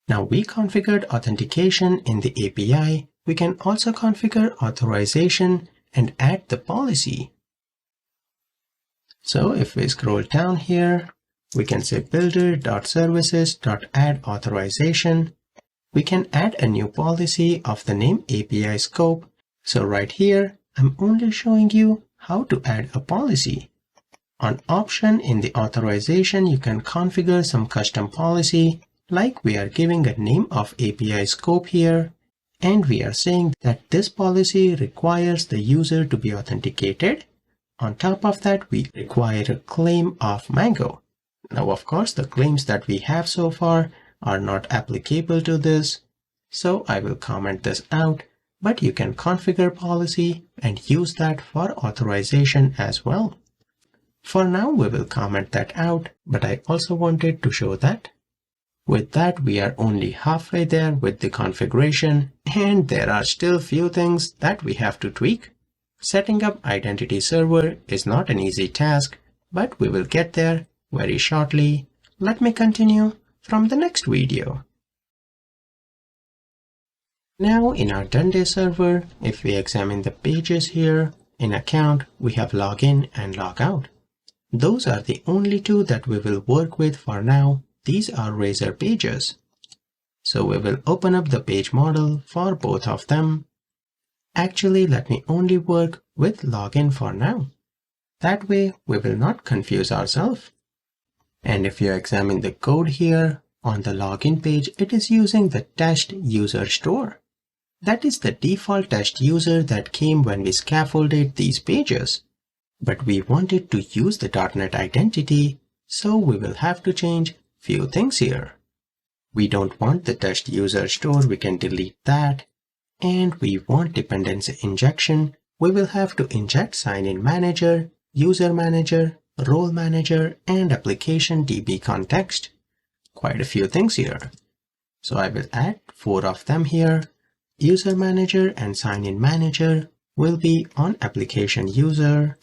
Now we configured authentication in the API. We can also configure authorization and add the policy. So if we scroll down here, we can say builder.services.add authorization. We can add a new policy of the name API scope. So right here, I'm only showing you how to add a policy. On option in the authorization, you can configure some custom policy, like we are giving a name of API scope here, and we are saying that this policy requires the user to be authenticated. On top of that, we require a claim of Mango. Now, of course, the claims that we have so far are not applicable to this, so I will comment this out, but you can configure policy and use that for authorization as well. For now, we will comment that out, but I also wanted to show that. With that, we are only halfway there with the configuration, and there are still few things that we have to tweak. Setting up Identity Server is not an easy task, but we will get there very shortly. Let me continue from the next video. Now in our Duende Server, if we examine the pages here, in account we have login and logout. Those are the only two that we will work with for now. These are Razor pages. So we will open up the page model for both of them. Actually, let me only work with login for now. That way we will not confuse ourselves. And if you examine the code here, on the login page, it is using the test user store. That is the default test user that came when we scaffolded these pages. But we wanted to use the .NET identity, so we will have to change few things here. We don't want the test user store, we can delete that. And we want dependency injection. We will have to inject sign-in manager, user manager, role manager, and application DB context. Quite a few things here. So I will add 4 of them here. User manager and sign-in manager will be on application user.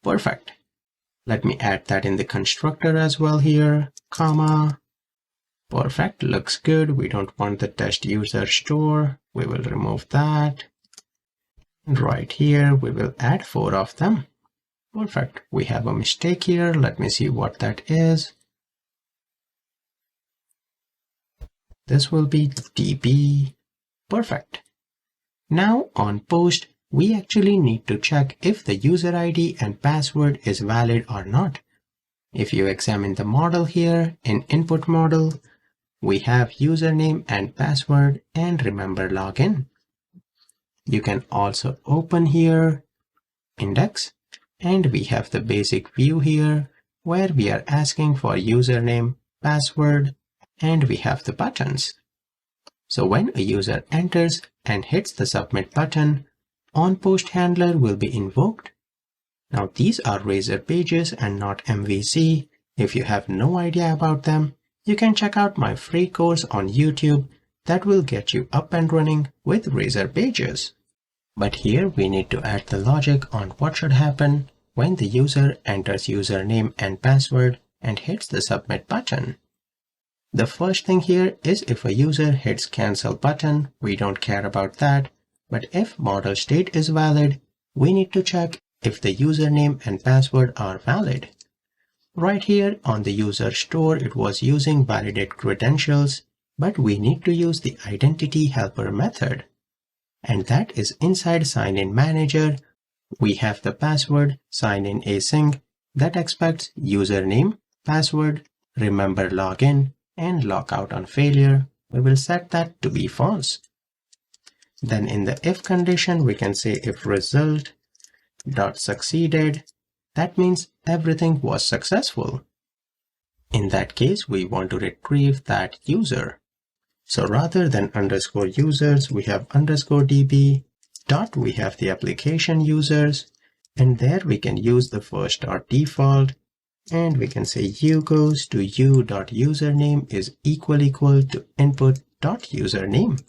Perfect. Let me add that in the constructor as well here, comma. Perfect, looks good. We don't want the test user store. We will remove that. And right here, we will add 4 of them. Perfect. We have a mistake here. Let me see what that is. This will be DB. Perfect. Now on post, we actually need to check if the user ID and password is valid or not. If you examine the model here in input model, we have username and password and remember login. You can also open here index, and we have the basic view here where we are asking for username, password, and we have the buttons. So when a user enters and hits the submit button, onPost handler will be invoked. Now these are Razor pages and not MVC. If you have no idea about them, you can check out my free course on YouTube that will get you up and running with Razor pages. But here we need to add the logic on what should happen when the user enters username and password and hits the submit button. The first thing here is if a user hits cancel button, we don't care about that. But if model state is valid, we need to check if the username and password are valid. Right here on the user store, it was using validate credentials, but we need to use the identity helper method. And that is inside sign-in manager. We have the password sign-in async that expects username, password, remember login, and logout on failure. We will set that to be false. Then in the if condition, we can say if result dot succeeded, that means everything was successful. In that case, we want to retrieve that user. So rather than underscore users, we have underscore DB dot, we have the application users, and there we can use the first dot default And we can say u goes to u.username is equal to input.username.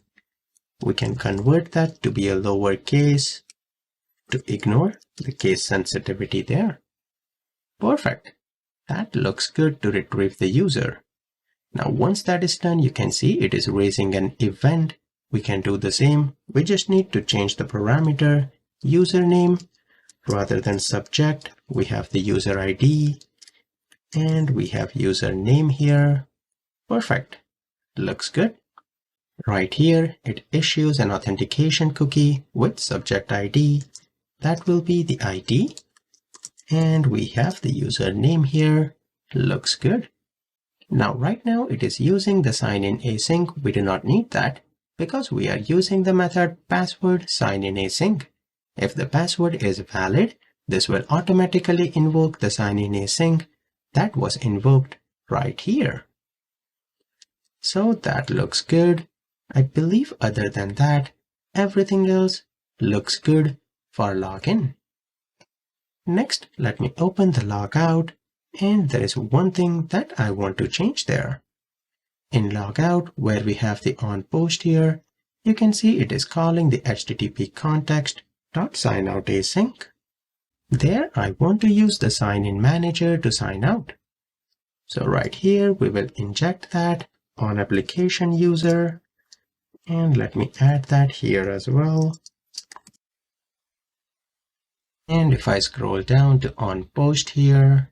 We can convert that to be a lowercase to ignore the case sensitivity there. Perfect. That looks good to retrieve the user. Now, once that is done, you can see it is raising an event. We can do the same. We just need to change the parameter username. Rather than subject, we have the user ID and we have username here. Perfect. Looks good. Right here, it issues an authentication cookie with subject ID. That will be the ID. And we have the username here. Looks good. Now, right now, it is using the sign-in async. We do not need that because we are using the method password sign-in async. If the password is valid, this will automatically invoke the sign-in async that was invoked right here. So that looks good. I believe other than that, everything else looks good for login. Next, let me open the logout, and there is one thing that I want to change there. In logout, where we have the on post here, you can see it is calling the HTTP context.signout.async. There, I want to use the sign-in manager to sign out. So right here, we will inject that on application user. And let me add that here as well. And if I scroll down to on post here,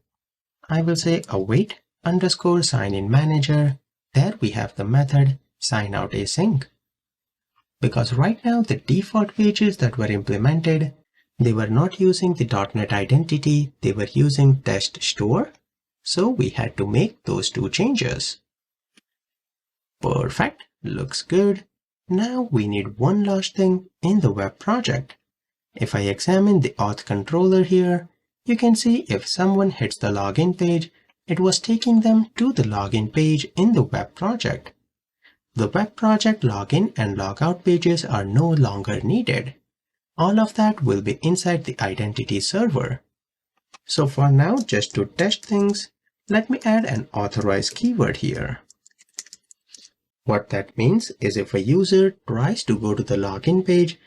I will say await underscore sign-in manager. There we have the method signout.async. Because right now the default pages that were implemented, they were not using the .NET identity, they were using test store. So we had to make those two changes. Perfect, looks good. Now we need one last thing in the web project. If I examine the auth controller here, you can see if someone hits the login page, it was taking them to the login page in the web project. The web project login and logout pages are no longer needed. All of that will be inside the identity server. So for now, just to test things, let me add an authorize keyword here. What that means is if a user tries to go to the login page,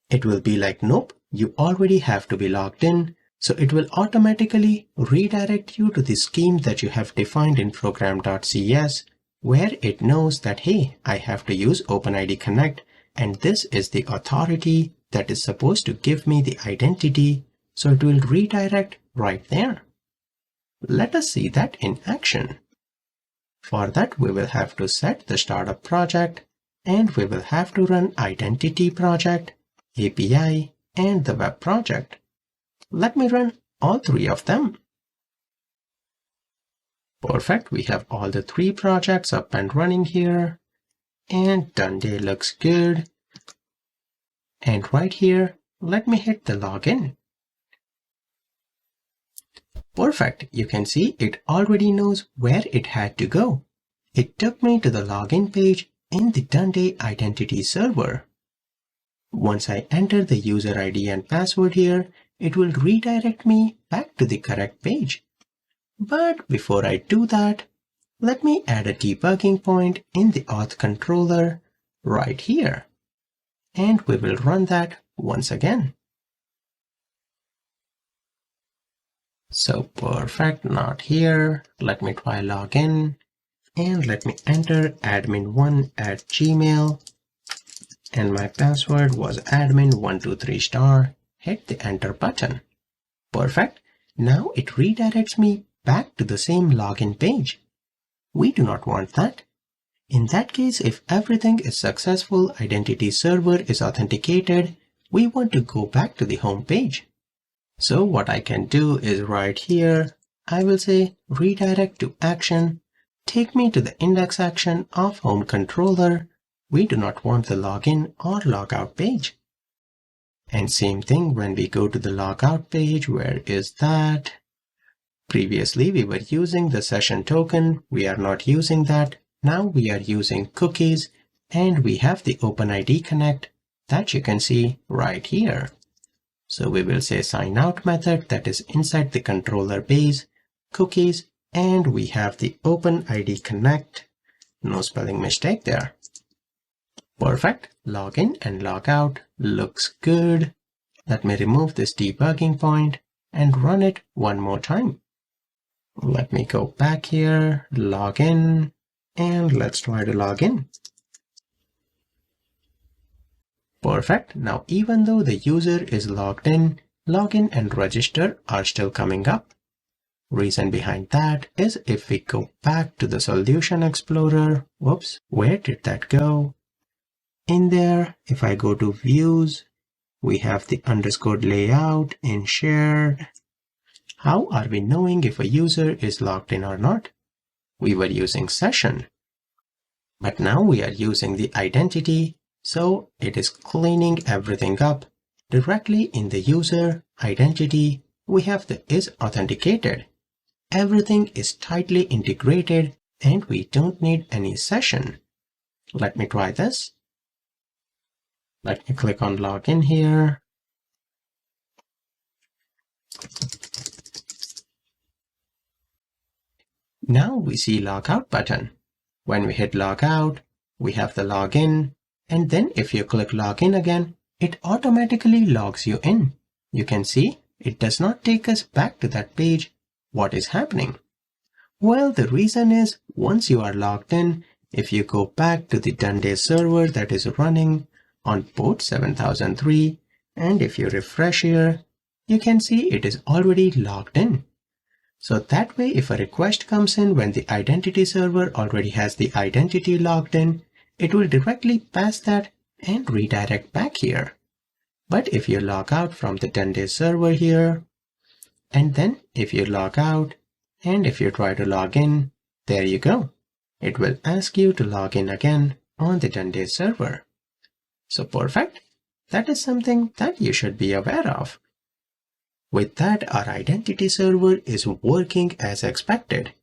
it will be like, nope, you already have to be logged in. So it will automatically redirect you to the scheme that you have defined in program.cs, where it knows that, hey, I have to use OpenID Connect, and this is the authority that is supposed to give me the identity. So it will redirect right there. Let us see that in action. For that, we will have to set the startup project, and we will have to run identity project, API, and the web project. Let me run all three of them. Perfect, we have all the three projects up and running here. And Duende looks good. And right here, let me hit the login. Perfect, you can see it already knows where it had to go. It took me to the login page in the Duende identity server. Once I enter the user ID and password here, it will redirect me back to the correct page. But before I do that, let me add a debugging point in the auth controller right here. And we will run that once again. So perfect, not here. Let me try login. And let me enter admin1@gmail. And my password was admin123*. Hit the enter button. Perfect. Now it redirects me back to the same login page. We do not want that. In that case, if everything is successful, identity server is authenticated, we want to go back to the home page. So what I can do is right here, I will say redirect to action, take me to the index action of home controller. We do not want the login or logout page. And same thing when we go to the logout page, where is that? Previously, we were using the session token. We are not using that. Now we are using cookies, and we have the OpenID Connect that you can see right here. So we will say sign out method that is inside the controller base. cookies, and we have the OpenID Connect. No spelling mistake there. Perfect. Login and log out. Looks good. Let me remove this debugging point and run it one more time. Let me go back here, log in, and let's try to log in. Perfect. Now, even though the user is logged in, login and register are still coming up. Reason behind that is if we go back to the Solution Explorer, whoops, where did that go? In there, if I go to Views, we have the underscore layout in shared. How are we knowing if a user is logged in or not? We were using session, but now we are using the identity, so it is cleaning everything up. Directly in the user identity, we have the is authenticated. Everything is tightly integrated and we don't need any session. Let me try this. Let me click on login here. Now we see logout button. When we hit logout, we have the login, and then if you click login again, it automatically logs you in. You can see it does not take us back to that page. What is happening? Well, the reason is once you are logged in, if you go back to the Duende server that is running on port 7003, and if you refresh here, you can see it is already logged in. So that way, if a request comes in when the identity server already has the identity logged in, it will directly pass that and redirect back here. But if you log out from the Duende server here, and then if you log out, and if you try to log in, there you go. It will ask you to log in again on the Duende server. So perfect. That is something that you should be aware of. With that, our identity server is working as expected,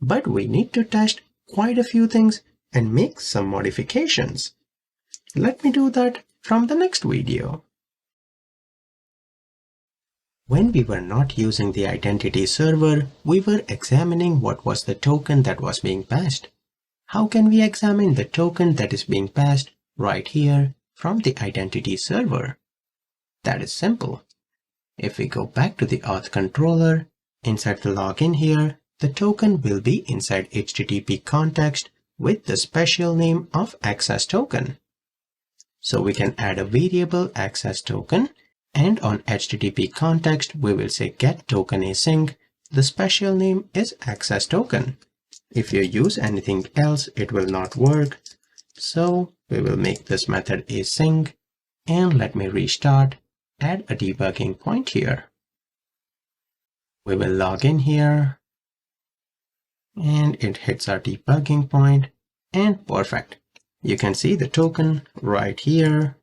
but we need to test quite a few things and make some modifications. Let me do that from the next video. When we were not using the identity server, we were examining what was the token that was being passed. How can we examine the token that is being passed right here from the identity server? That is simple. If we go back to the auth controller, inside the login here, the token will be inside HTTP context with the special name of access token. So we can add a variable access token, and on HTTP context, we will say get token async. The special name is access token. If you use anything else, it will not work. So we will make this method async, and let me restart. Add a debugging point here. We will log in here, and it hits our debugging point, and perfect. You can see the token right here.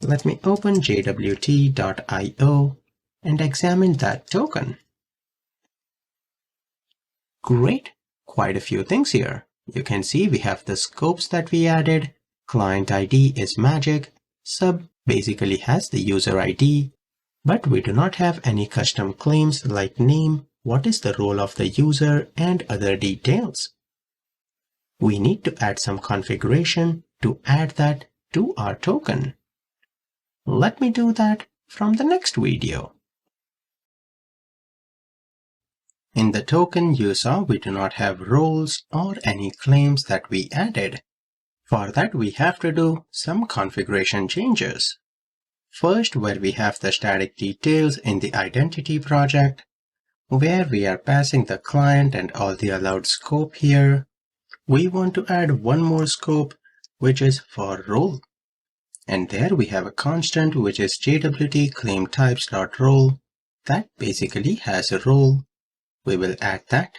Let me open jwt.io and examine that token. Great, quite a few things here. You can see we have the scopes that we added. Client ID is magic. Sub basically has the user ID, but we do not have any custom claims like name, what is the role of the user, and other details. We need to add some configuration to add that to our token. Let me do that from the next video. In the token you saw we do not have roles or any claims that we added. For that we have to do some configuration changes. First, where we have the static details in the identity project, where we are passing the client and all the allowed scope here, we want to add one more scope which is for role. And there we have a constant which is jwt claim types.role that basically has a role. We will add that.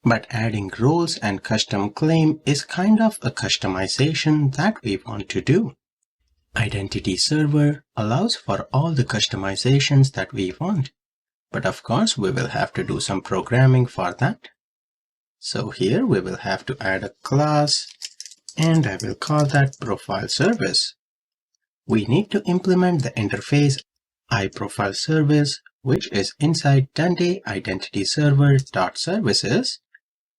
But adding roles and custom claim is kind of a customization that we want to do. Identity server allows for all the customizations that we want, but of course we will have to do some programming for that. So here we will have to add a class, and I will call that profile service. We need to implement the interface iProfile service which is inside Duende Identity Server .services,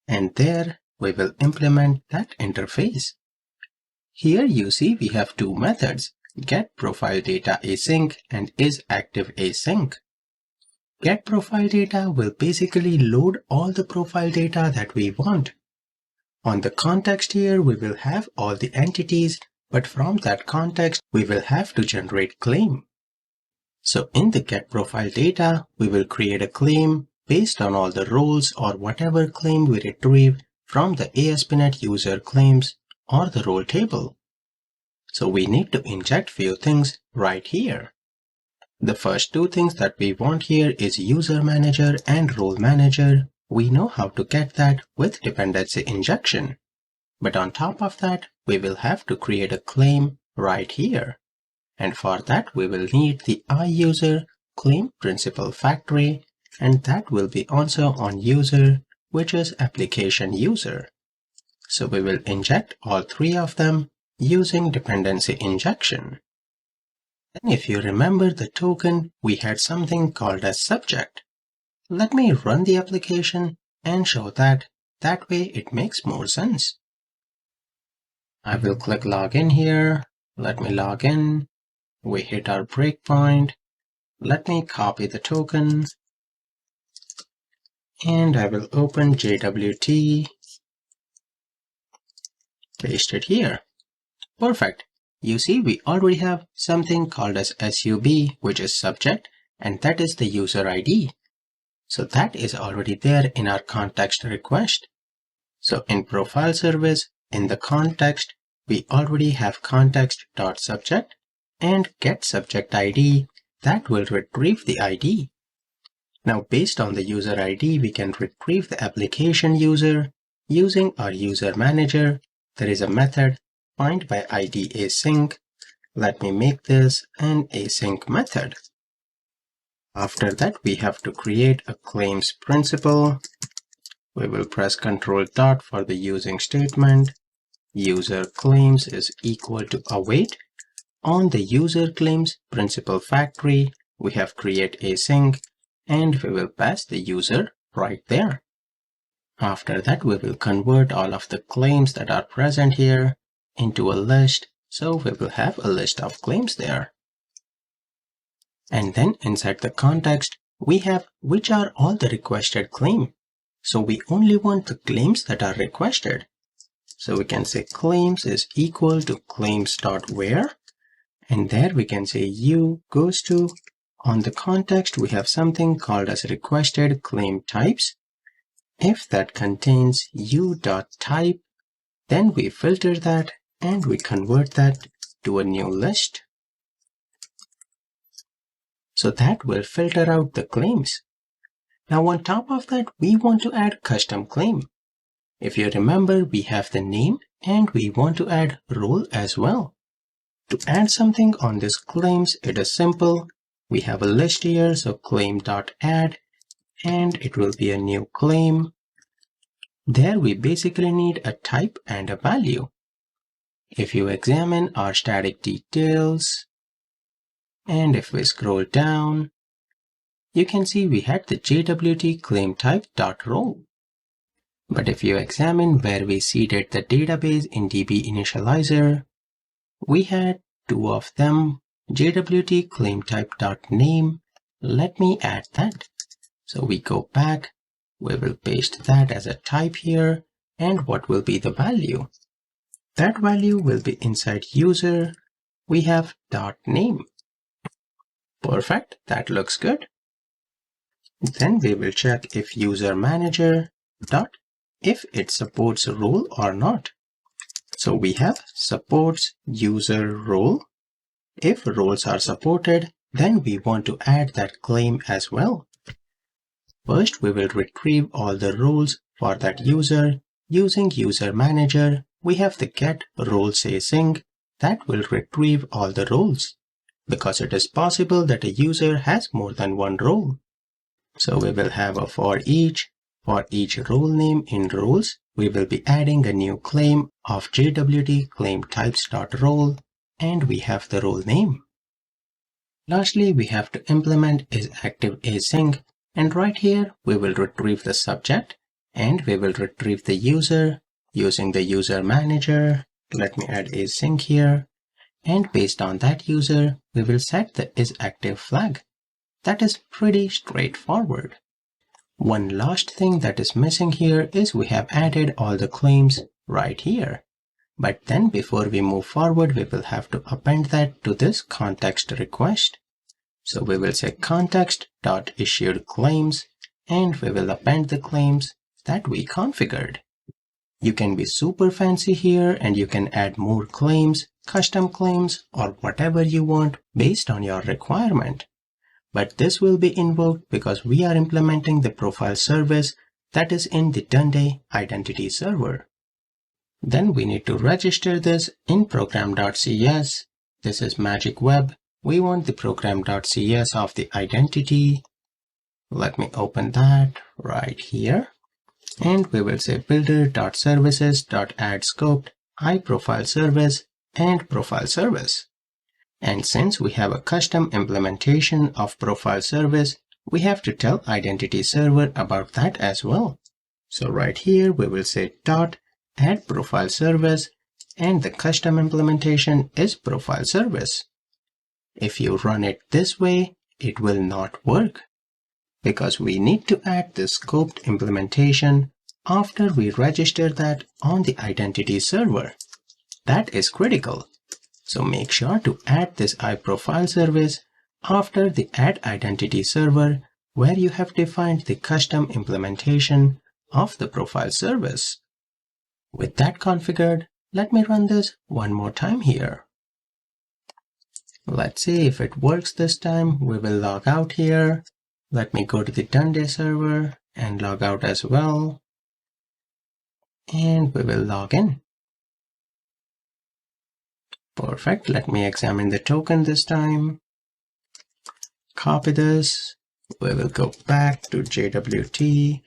and there we will implement that interface. Here you see we have two methods, getProfileDataAsync and isActiveAsync. GetProfileData will basically load all the profile data that we want. On the context here, we will have all the entities, but from that context, we will have to generate claim. So in the getProfileData, we will create a claim based on all the roles or whatever claim we retrieve from the ASP.NET user claims or the role table. So we need to inject few things right here. The first two things that we want here is user manager and role manager. We know how to get that with dependency injection. But on top of that, we will have to create a claim right here. And for that, we will need the iUser claim principal factory, and that will be also on user, which is application user. So we will inject all three of them using dependency injection. Then if you remember the token, we had something called as subject. Let me run the application and show that. That way it makes more sense. I will click login here. Let me log in. We hit our breakpoint. Let me copy the token. And I will open JWT. Paste it here. Perfect. You see, we already have something called as SUB, which is subject, and that is the user ID. So that is already there in our context request. So in profile service, in the context, we already have context.subject and getSubjectID that will retrieve the ID. Now, based on the user ID, we can retrieve the application user using our user manager. There is a method findByIdAsync. Let me make this an async method. After that, we have to create a claims principal. We will press Ctrl. For the using statement. User claims is equal to await. On the user claims principal factory, we have create async, and we will pass the user right there. After that, we will convert all of the claims that are present here into a list. So we will have a list of claims there. And then inside the context, we have which are all the requested claims. So we only want the claims that are requested. So we can say claims is equal to claims.where. And there we can say u goes to, on the context, we have something called as requested claim types. If that contains u.type, then we filter that and we convert that to a new list. So that will filter out the claims. Now on top of that, we want to add custom claim. If you remember, we have the name and we want to add role as well. To add something on this claims, it is simple. We have a list here, so claim.add, and it will be a new claim. There we basically need a type and a value. If you examine our static details, and if we scroll down, you can see we had the JWT claim type.role. But if you examine where we seeded the database in DB initializer, we had two of them, JWT claim type.name. Let me add that. So we go back, we will paste that as a type here, and what will be the value? That value will be inside user. We have .name. Perfect, that looks good. Then we will check if user manager dot if it supports role or not. So we have supports user role. If roles are supported, then we want to add that claim as well. First, we will retrieve all the roles for that user. Using user manager, we have the get roles async that will retrieve all the roles, because it is possible that a user has more than one role. So we will have a for each role name in roles, we will be adding a new claim of JWT claim types.role, and we have the role name. Lastly, we have to implement isActiveAsync, and right here we will retrieve the subject and we will retrieve the user using the user manager. Let me add async here, and based on that user, we will set the isActive flag. That is pretty straightforward. One last thing that is missing here is we have added all the claims right here. But then before we move forward, we will have to append that to this context request. So we will say context.issuedClaims, and we will append the claims that we configured. You can be super fancy here and you can add more claims, custom claims, or whatever you want based on your requirement. But this will be invoked because we are implementing the profile service that is in the Duende Identity Server. Then we need to register this in program.cs. This is Magic Web. We want the program.cs of the identity. Let me open that right here. And we will say builder.services.add-scoped iProfile-service and profile service. And since we have a custom implementation of profile service, we have to tell identity server about that as well. So right here, we will say .add profile service, and the custom implementation is profile service. If you run it this way, it will not work because we need to add the scoped implementation after we register that on the identity server. That is critical. So make sure to add this iProfile service after the add identity server where you have defined the custom implementation of the profile service. With that configured, let me run this one more time here. Let's see if it works this time. We will log out here. Let me go to the Duende server and log out as well. And we will log in. Perfect. Let me examine the token this time. Copy this. We will go back to JWT.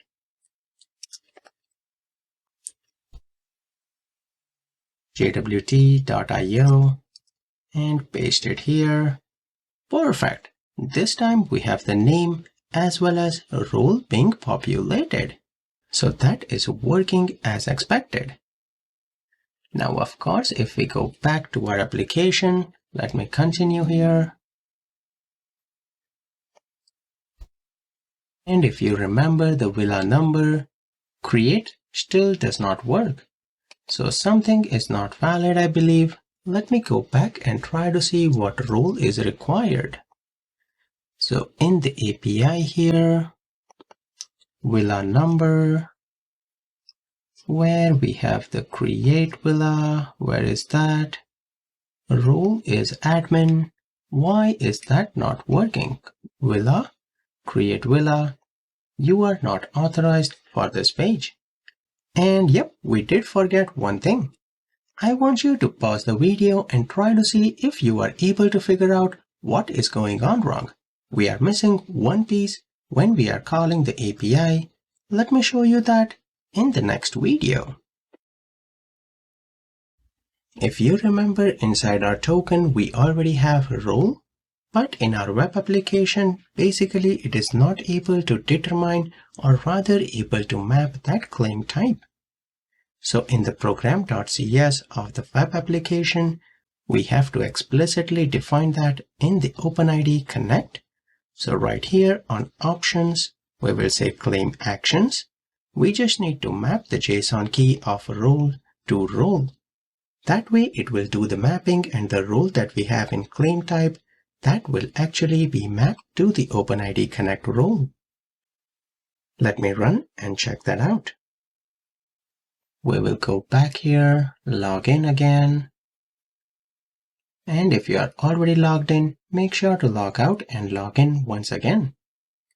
JWT.io and paste it here. Perfect. This time we have the name as well as a role being populated. So that is working as expected. Now, of course, if we go back to our application, let me continue here. And if you remember the villa number, create still does not work. So something is not valid, I believe. Let me go back and try to see what role is required. So in the API here, villa number, where we have the create villa, where is that? Role is admin. Why is that not working? Villa, create villa, you are not authorized for this page. And yep, we did forget one thing. I want you to pause the video and try to see if you are able to figure out what is going on wrong. We are missing one piece when we are calling the API. Let me show you that in the next video. If you remember, inside our token, we already have a role, but in our web application, basically it is not able to determine or rather able to map that claim type. So in the program.cs of the web application, we have to explicitly define that in the OpenID Connect. So right here on options, we will say claim actions. We just need to map the JSON key of role to role. That way it will do the mapping, and the role that we have in claim type, that will actually be mapped to the OpenID Connect role. Let me run and check that out. We will go back here, log in again. And if you are already logged in, make sure to log out and log in once again.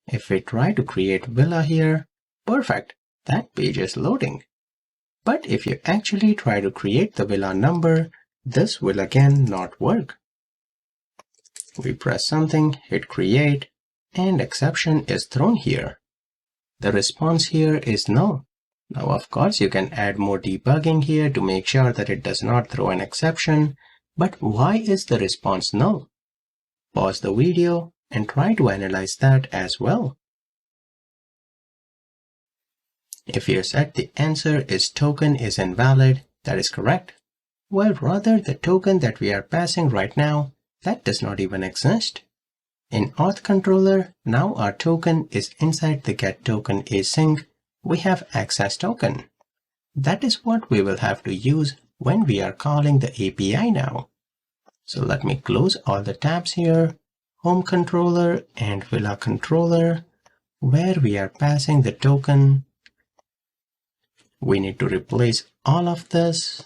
If we try to create villa here, perfect, that page is loading. But if you actually try to create the villa number, this will again not work. We press something, hit create, and exception is thrown here. The response here is no. Now, of course, you can add more debugging here to make sure that it does not throw an exception. But why is the response no? Pause the video and try to analyze that as well. If you said the answer is token is invalid, that is correct. Well, rather the token that we are passing right now, that does not even exist. In Auth controller, now our token is inside the getToken async. We have access token. That is what we will have to use when we are calling the API now. So let me close all the tabs here, home controller and Villa controller, where we are passing the token. We need to replace all of this.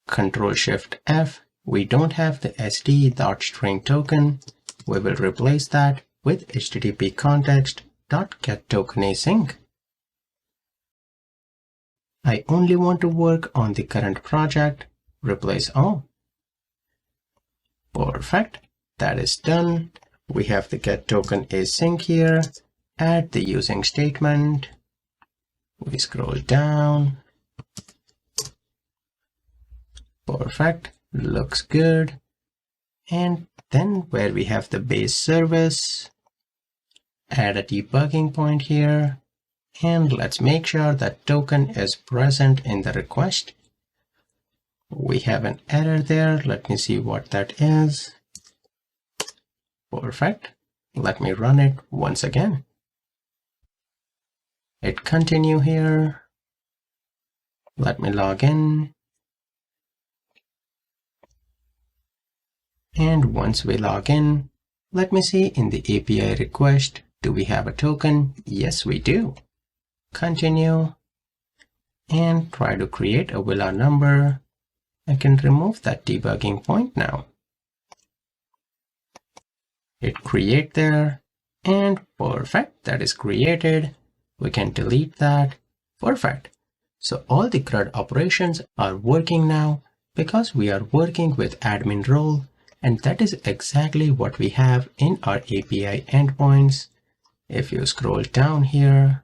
Control-Shift-F. We don't have the SD.string token. We will replace that with HTTP context.getTokenAsync. I only want to work on the current project. Replace all. Perfect. That is done. We have the getTokenAsync here. Add the using statement. We scroll down. Perfect. Looks good. And then where we have the base service, add a debugging point here. And let's make sure that token is present in the request. We have an error there. Let me see what that is. Perfect. Let me run it once again. Hit continue here. Let me log in. And once we log in, let me see in the API request, do we have a token? Yes, we do. Continue and try to create a Villa number. I can remove that debugging point now. Hit create there and perfect, that is created. We can delete that. Perfect. So all the CRUD operations are working now because we are working with admin role. And that is exactly what we have in our API endpoints. If you scroll down here,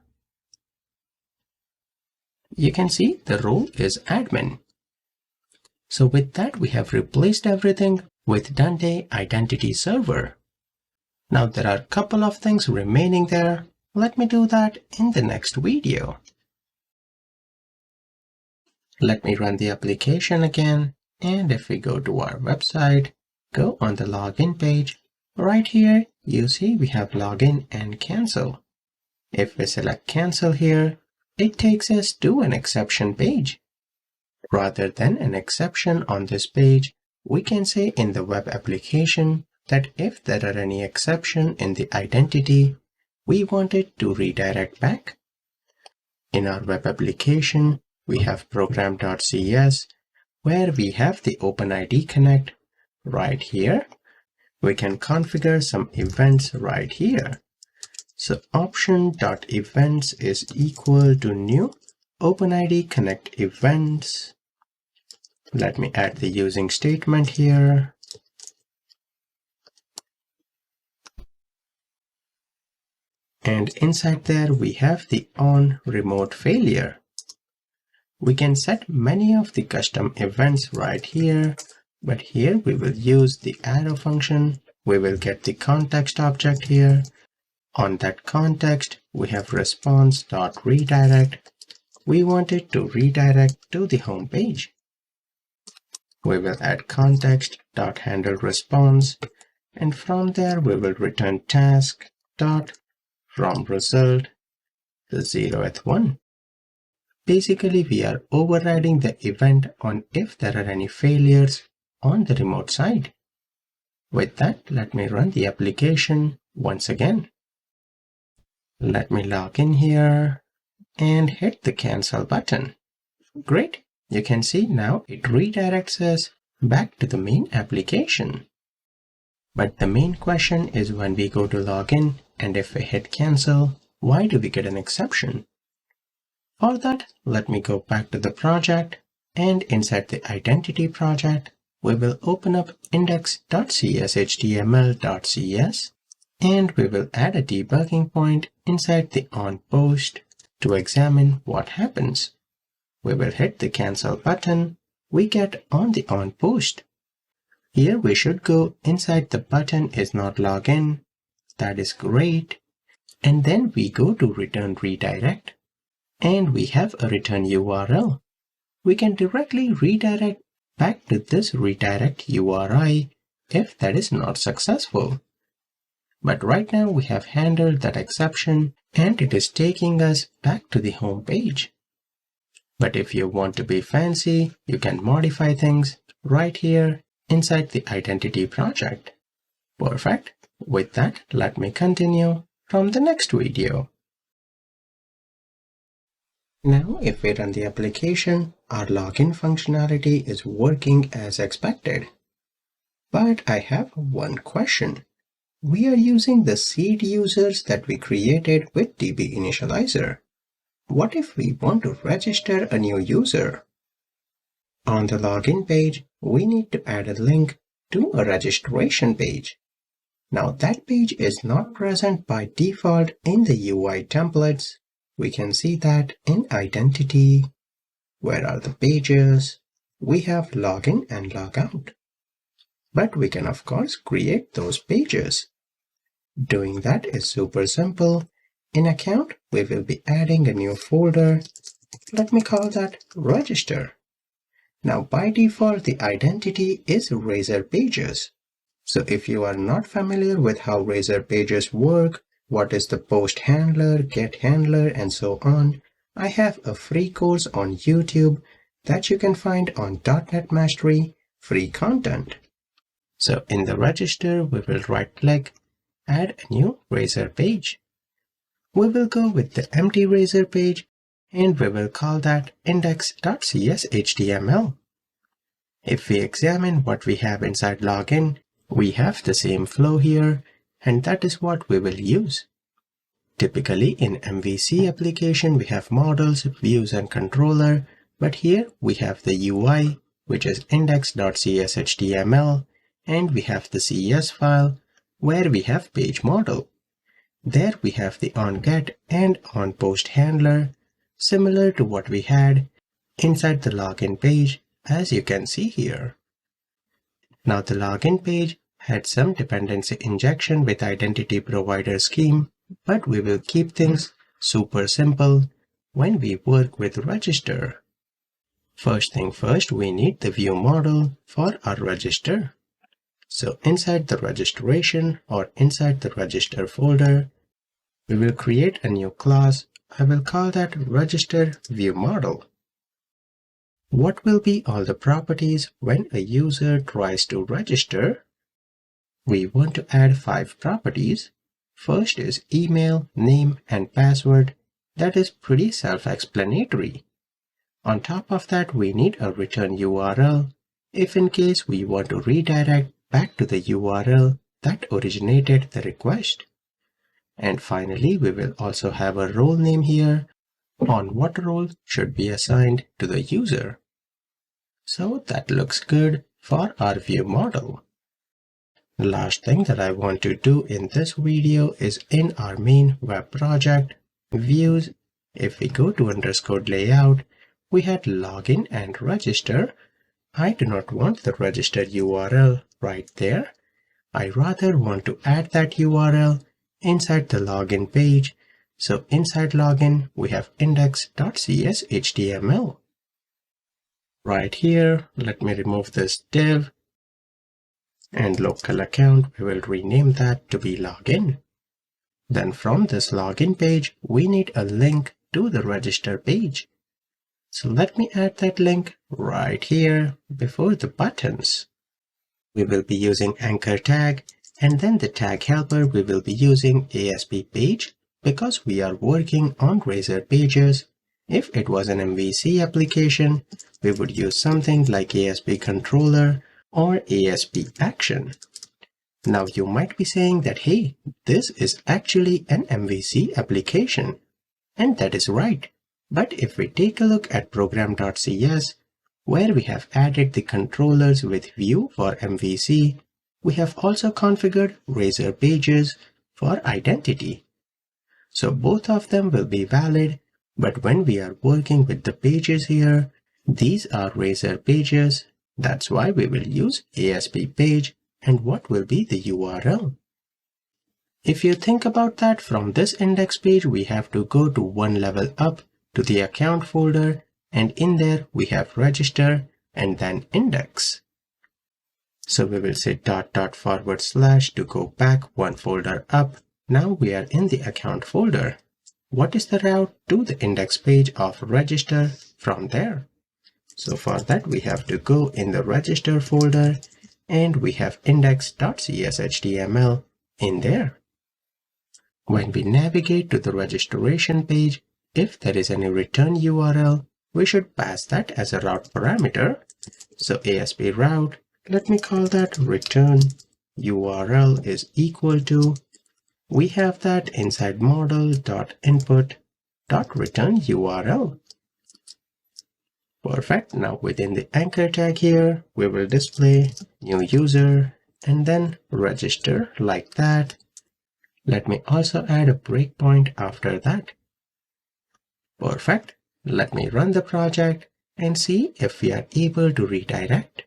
you can see the role is admin. So with that, we have replaced everything with Duende Identity Server. Now there are a couple of things remaining there. Let me do that in the next video. Let me run the application again. And if we go to our website, go on the login page. Right here, you see we have login and cancel. If we select cancel here, it takes us to an exception page. Rather than an exception on this page, we can say in the web application that if there are any exception in the identity, we want it to redirect back. In our web application, we have program.cs where we have the OpenID Connect. Right here, we can configure some events right here. So option.events is equal to new OpenID Connect events. Let me add the using statement here. And inside there, we have the on remote failure. We can set many of the custom events right here. But here we will use the arrow function. We will get the context object here. On that context, we have response.redirect. We want it to redirect to the home page. We will add context.handleResponse. And from there, we will return task.fromResult the 0th one. Basically, we are overriding the event on if there are any failures on the remote side. With that, let me run the application once again. Let me log in here and hit the cancel button. Great. You can see now it redirects us back to the main application. But the main question is when we go to login and if we hit cancel, why do we get an exception? For that, let me go back to the project and inside the identity project, we will open up index.cshtml.cs and we will add a debugging point inside the on post to examine what happens. We will hit the cancel button. We get on the on post. Here we should go inside the button is not login. That is great. And then we go to return redirect. And we have a return URL. We can directly redirect back to this redirect URI if that is not successful. But right now we have handled that exception and it is taking us back to the home page. But if you want to be fancy, you can modify things right here inside the identity project. Perfect. With that, let me continue from the next video. Now, if we run the application, our login functionality is working as expected. But I have one question. We are using the seed users that we created with DB Initializer. What if we want to register a new user? On the login page, we need to add a link to a registration page. Now that page is not present by default in the UI templates. We can see that in identity. Where are the pages? We have login and logout. But we can of course create those pages. Doing that is super simple. In account, we will be adding a new folder. Let me call that register. Now by default, the identity is Razor Pages. So if you are not familiar with how Razor Pages work, what is the post handler, get handler, and so on, I have a free course on YouTube that you can find on Dotnet Mastery free content. So in the register, we will right click, add a new Razor page. We will go with the empty Razor page and we will call that index.cshtml. If we examine what we have inside login, we have the same flow here, and that is what we will use. Typically in MVC application, we have models, views, and controller, but here we have the UI, which is index.cshtml, and we have the CSS file, where we have page model. There we have the onGet and onPost handler, similar to what we had inside the login page, as you can see here. Now the login page had some dependency injection with identity provider scheme, but we will keep things super simple when we work with register. First thing first, we need the view model for our register. So inside the registration or inside the register folder, we will create a new class. I will call that register view model. What will be all the properties when a user tries to register? We want to add 5 properties. First is email, name, and password. That is pretty self-explanatory. On top of that, we need a return URL if in case we want to redirect back to the URL that originated the request. And finally, we will also have a role name here on what role should be assigned to the user. So that looks good for our view model. The last thing that I want to do in this video is in our main web project, views. If we go to _layout, we had login and register. I do not want the register URL right there. I rather want to add that URL inside the login page. So inside login, we have index.cshtml. Right here, let me remove this div. And local account, we will rename that to be login. Then from this login page, we need a link to the register page. So let me add that link right here before the buttons. We will be using anchor tag, and then the tag helper we will be using ASP page because we are working on Razor pages. If it was an MVC application, we would use something like ASP controller or ASP action. Now you might be saying that, hey, this is actually an MVC application. And that is right. But if we take a look at program.cs, where we have added the controllers with view for MVC, we have also configured Razor pages for identity. So both of them will be valid, but when we are working with the pages here, these are Razor pages That's why we will use ASP page. And what will be the URL? If you think about that, from this index page, we have to go to one level up to the account folder, and in there we have register and then index. So we will say .. to go back one folder up. Now we are in the account folder. What is the route to the index page of register from there? So for that, we have to go in the register folder, and we have index.cshtml in there. When we navigate to the registration page, if there is any return URL, we should pass that as a route parameter. So ASP route, let me call that return URL is equal to, we have that inside model.input.return URL. Perfect. Now within the anchor tag here, we will display new user and then register like that. Let me also add a breakpoint after that. Perfect. Let me run the project and see if we are able to redirect.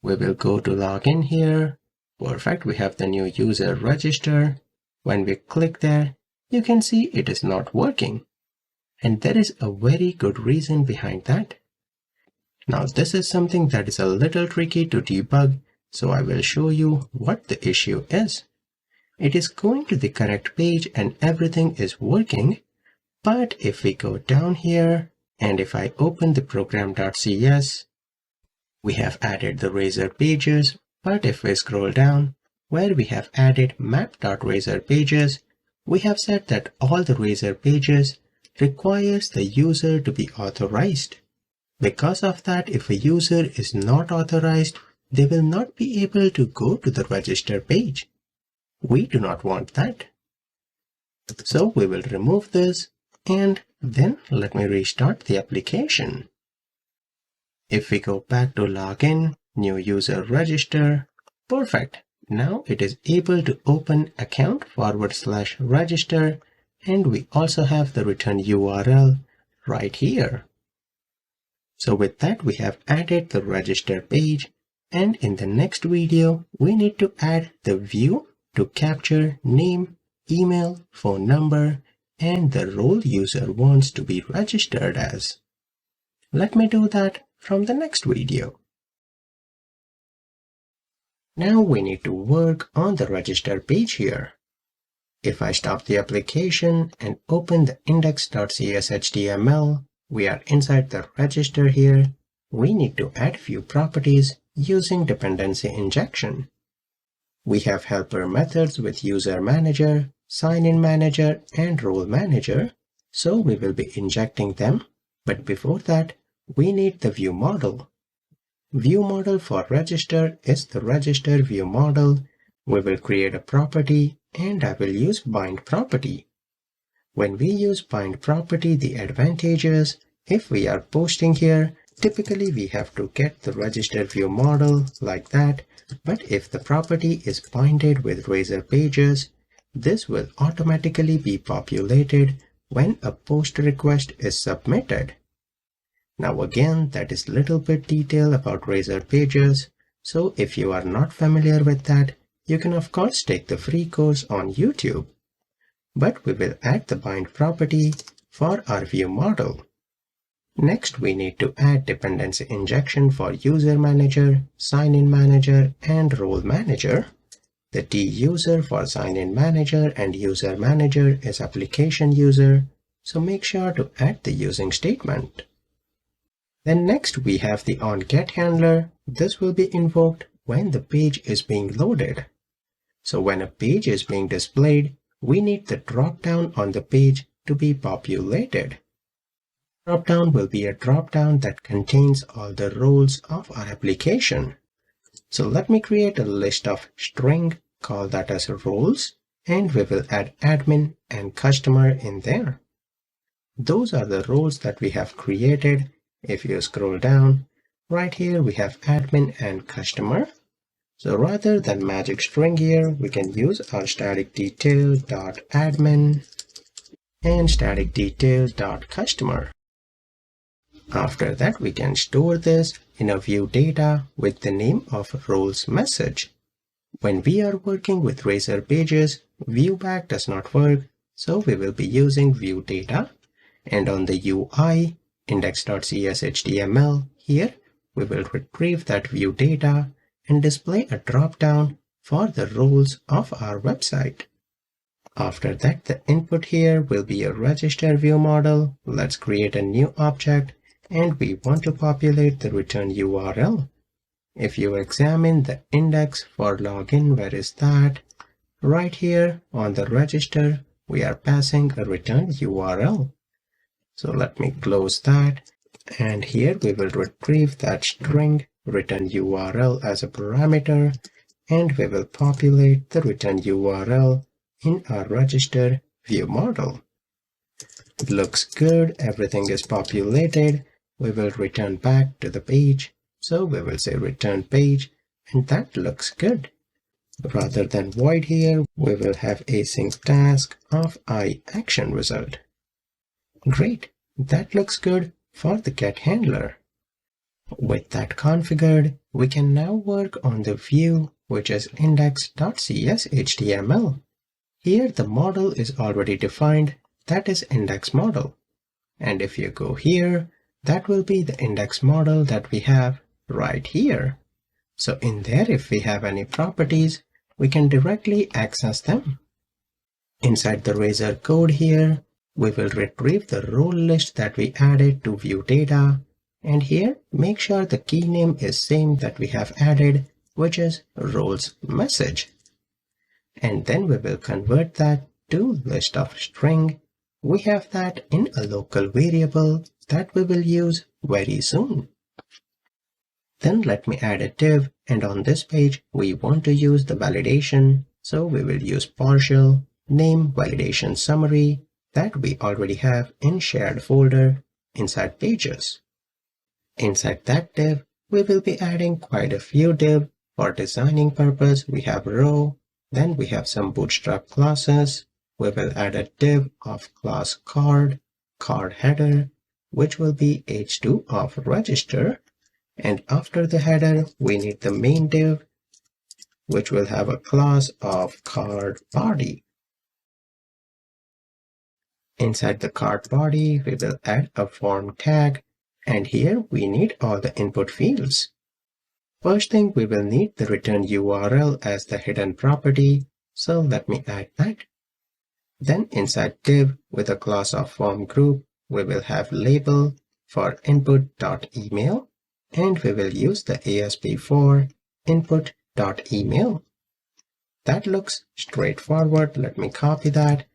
We will go to login here. Perfect. We have the new user register. When we click there, you can see it is not working. And there is a very good reason behind that. Now this is something that is a little tricky to debug, so I will show you what the issue is. It is going to the correct page and everything is working, but if we go down here and if I open the program.cs, we have added the Razor pages, but if we scroll down where we have added map.razor pages, we have said that all the Razor pages requires the user to be authorized. Because of that, if a user is not authorized, they will not be able to go to the register page. We do not want that. So we will remove this and then let me restart the application. If we go back to login, new user register, perfect. Now it is able to open account/register, and we also have the return URL right here. So with that, we have added the register page, and in the next video, we need to add the view to capture name, email, phone number, and the role user wants to be registered as. Let me do that from the next video. Now we need to work on the register page here. If I stop the application and open the index.cshtml, we are inside the register here. We need to add few properties using dependency injection. We have helper methods with user manager, sign-in manager, and role manager, so we will be injecting them. But before that, we need the view model. View model for register is the register view model. We will create a property and I will use bind property. When we use bind property, the advantage is if we are posting here, typically we have to get the register view model like that. But if the property is binded with Razor pages, this will automatically be populated when a post request is submitted. Now again, that is little bit detail about Razor pages. So if you are not familiar with that, you can of course take the free course on YouTube. But we will add the bind property for our view model. Next, we need to add dependency injection for user manager, sign-in manager, and role manager. The D user for sign-in manager and user manager is application user, so make sure to add the using statement. Then next we have the onGet handler. This will be invoked when the page is being loaded. So when a page is being displayed, we need the drop-down on the page to be populated. Dropdown will be a dropdown that contains all the roles of our application. So let me create a list of string, call that as roles, and we will add admin and customer in there. Those are the roles that we have created. If you scroll down, right here we have admin and customer. So rather than magic string here, we can use our static detail.admin and static detail.customer. After that, we can store this in a view data with the name of roles message. When we are working with Razor pages, viewback does not work, so we will be using view data. And on the UI, index.cshtml, here we will retrieve that view data and display a drop-down for the roles of our website. After that, the input here will be a register view model. Let's create a new object and we want to populate the return URL. If you examine the index for login, where is that? Right here on the register, we are passing a return URL. So let me close that. And here we will retrieve that string return URL as a parameter, and we will populate the return URL in our register view model. It looks good. Everything is populated. We will return back to the page. So we will say return page, and that looks good. Rather than void here, we will have async task of action result. Great. That looks good for the get handler. With that configured, we can now work on the view, which is index.cshtml. Here the model is already defined, that is index model. And if you go here, that will be the index model that we have right here. So in there, if we have any properties, we can directly access them. Inside the Razor code here, we will retrieve the role list that we added to view data. And here, make sure the key name is same that we have added, which is roles message. And then we will convert that to list of string. We have that in a local variable that we will use very soon. Then let me add a div, and on this page, we want to use the validation. So we will use partial name validation summary that we already have in shared folder inside pages. Inside that div, we will be adding quite a few div. For designing purpose, we have row, then we have some bootstrap classes. We will add a div of class card header, which will be h2 of register. And after the header, we need the main div, which will have a class of card body. Inside the card body, we will add a form tag, and here we need all the input fields. First thing, we will need the return URL as the hidden property, so let me add that. Then inside div with a class of form group, we will have label for input.email, and we will use the ASP4 input.email. That looks straightforward. Let me copy that,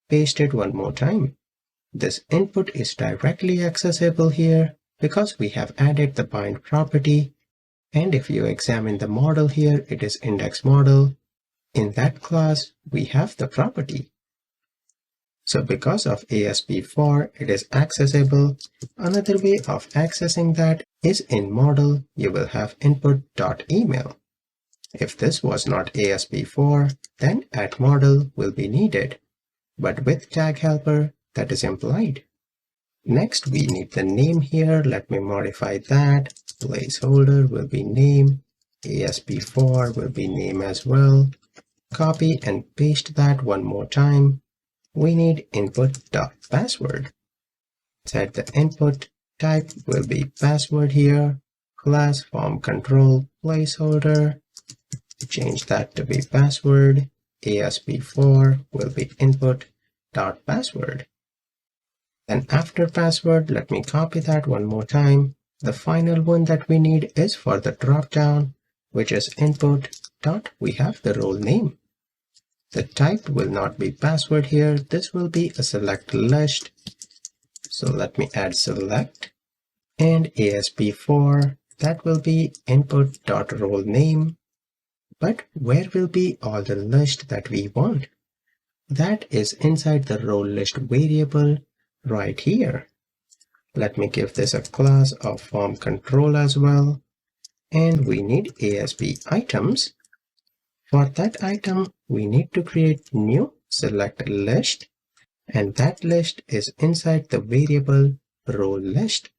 paste it one more time. This input is directly accessible here because we have added the bind property. And if you examine the model here, it is index model. In that class, we have the property. So because of ASP4, it is accessible. Another way of accessing that is in model, you will have input.email. If this was not ASP4, then add model will be needed. But with tag helper, that is implied. Next, we need the name here. Let me modify that. Placeholder will be name. ASP4 will be name as well. Copy and paste that one more time. We need input.password. Set the input type will be password here. Class form control placeholder. Change that to be password. ASP4 will be input.password. Then after password, let me copy that one more time. The final one that we need is for the dropdown, which is input. We have the role name. The type will not be password here. This will be a select list. So let me add select and ASP4. That will be input.role name. But where will be all the list that we want? That is inside the role list variable right here. Let me give this a class of form control as well. And we need ASP items. For that item, we need to create new select list, and that list is inside the variable role list.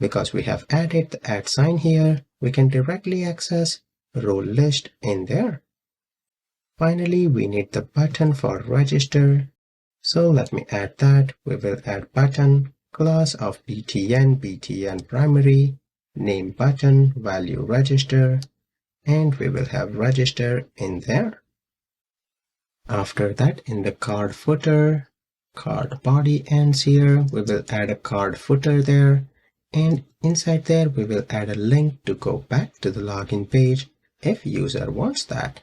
because we have added the add sign here, we can directly access role list in there. Finally, we need the button for register. So let me add that. We will add button, class of btn primary, name button, value register, and we will have register in there. After that, in the card footer, card body ends here, we will add a card footer there, and inside there we will add a link to go back to the login page if user wants that.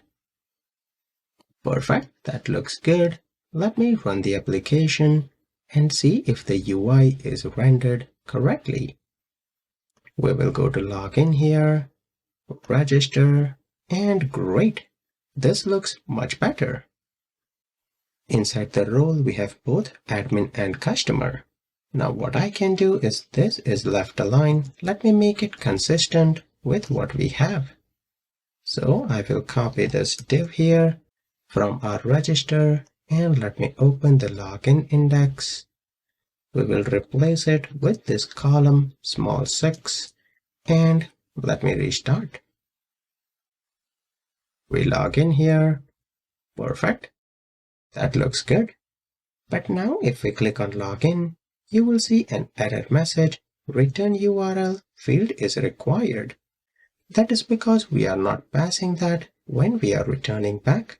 Perfect, that looks good. Let me run the application and see if the UI is rendered correctly. We will go to login here, register, and great. This looks much better. Inside the role, we have both admin and customer. Now what I can do is this is left aligned. Let me make it consistent with what we have. So I will copy this div here from our register and let me open the login index. We will replace it with this column small 6 and let me restart. We log in here. Perfect. That looks good. But now if we click on login, you will see an error message, return URL field is required. That is because we are not passing that when we are returning back.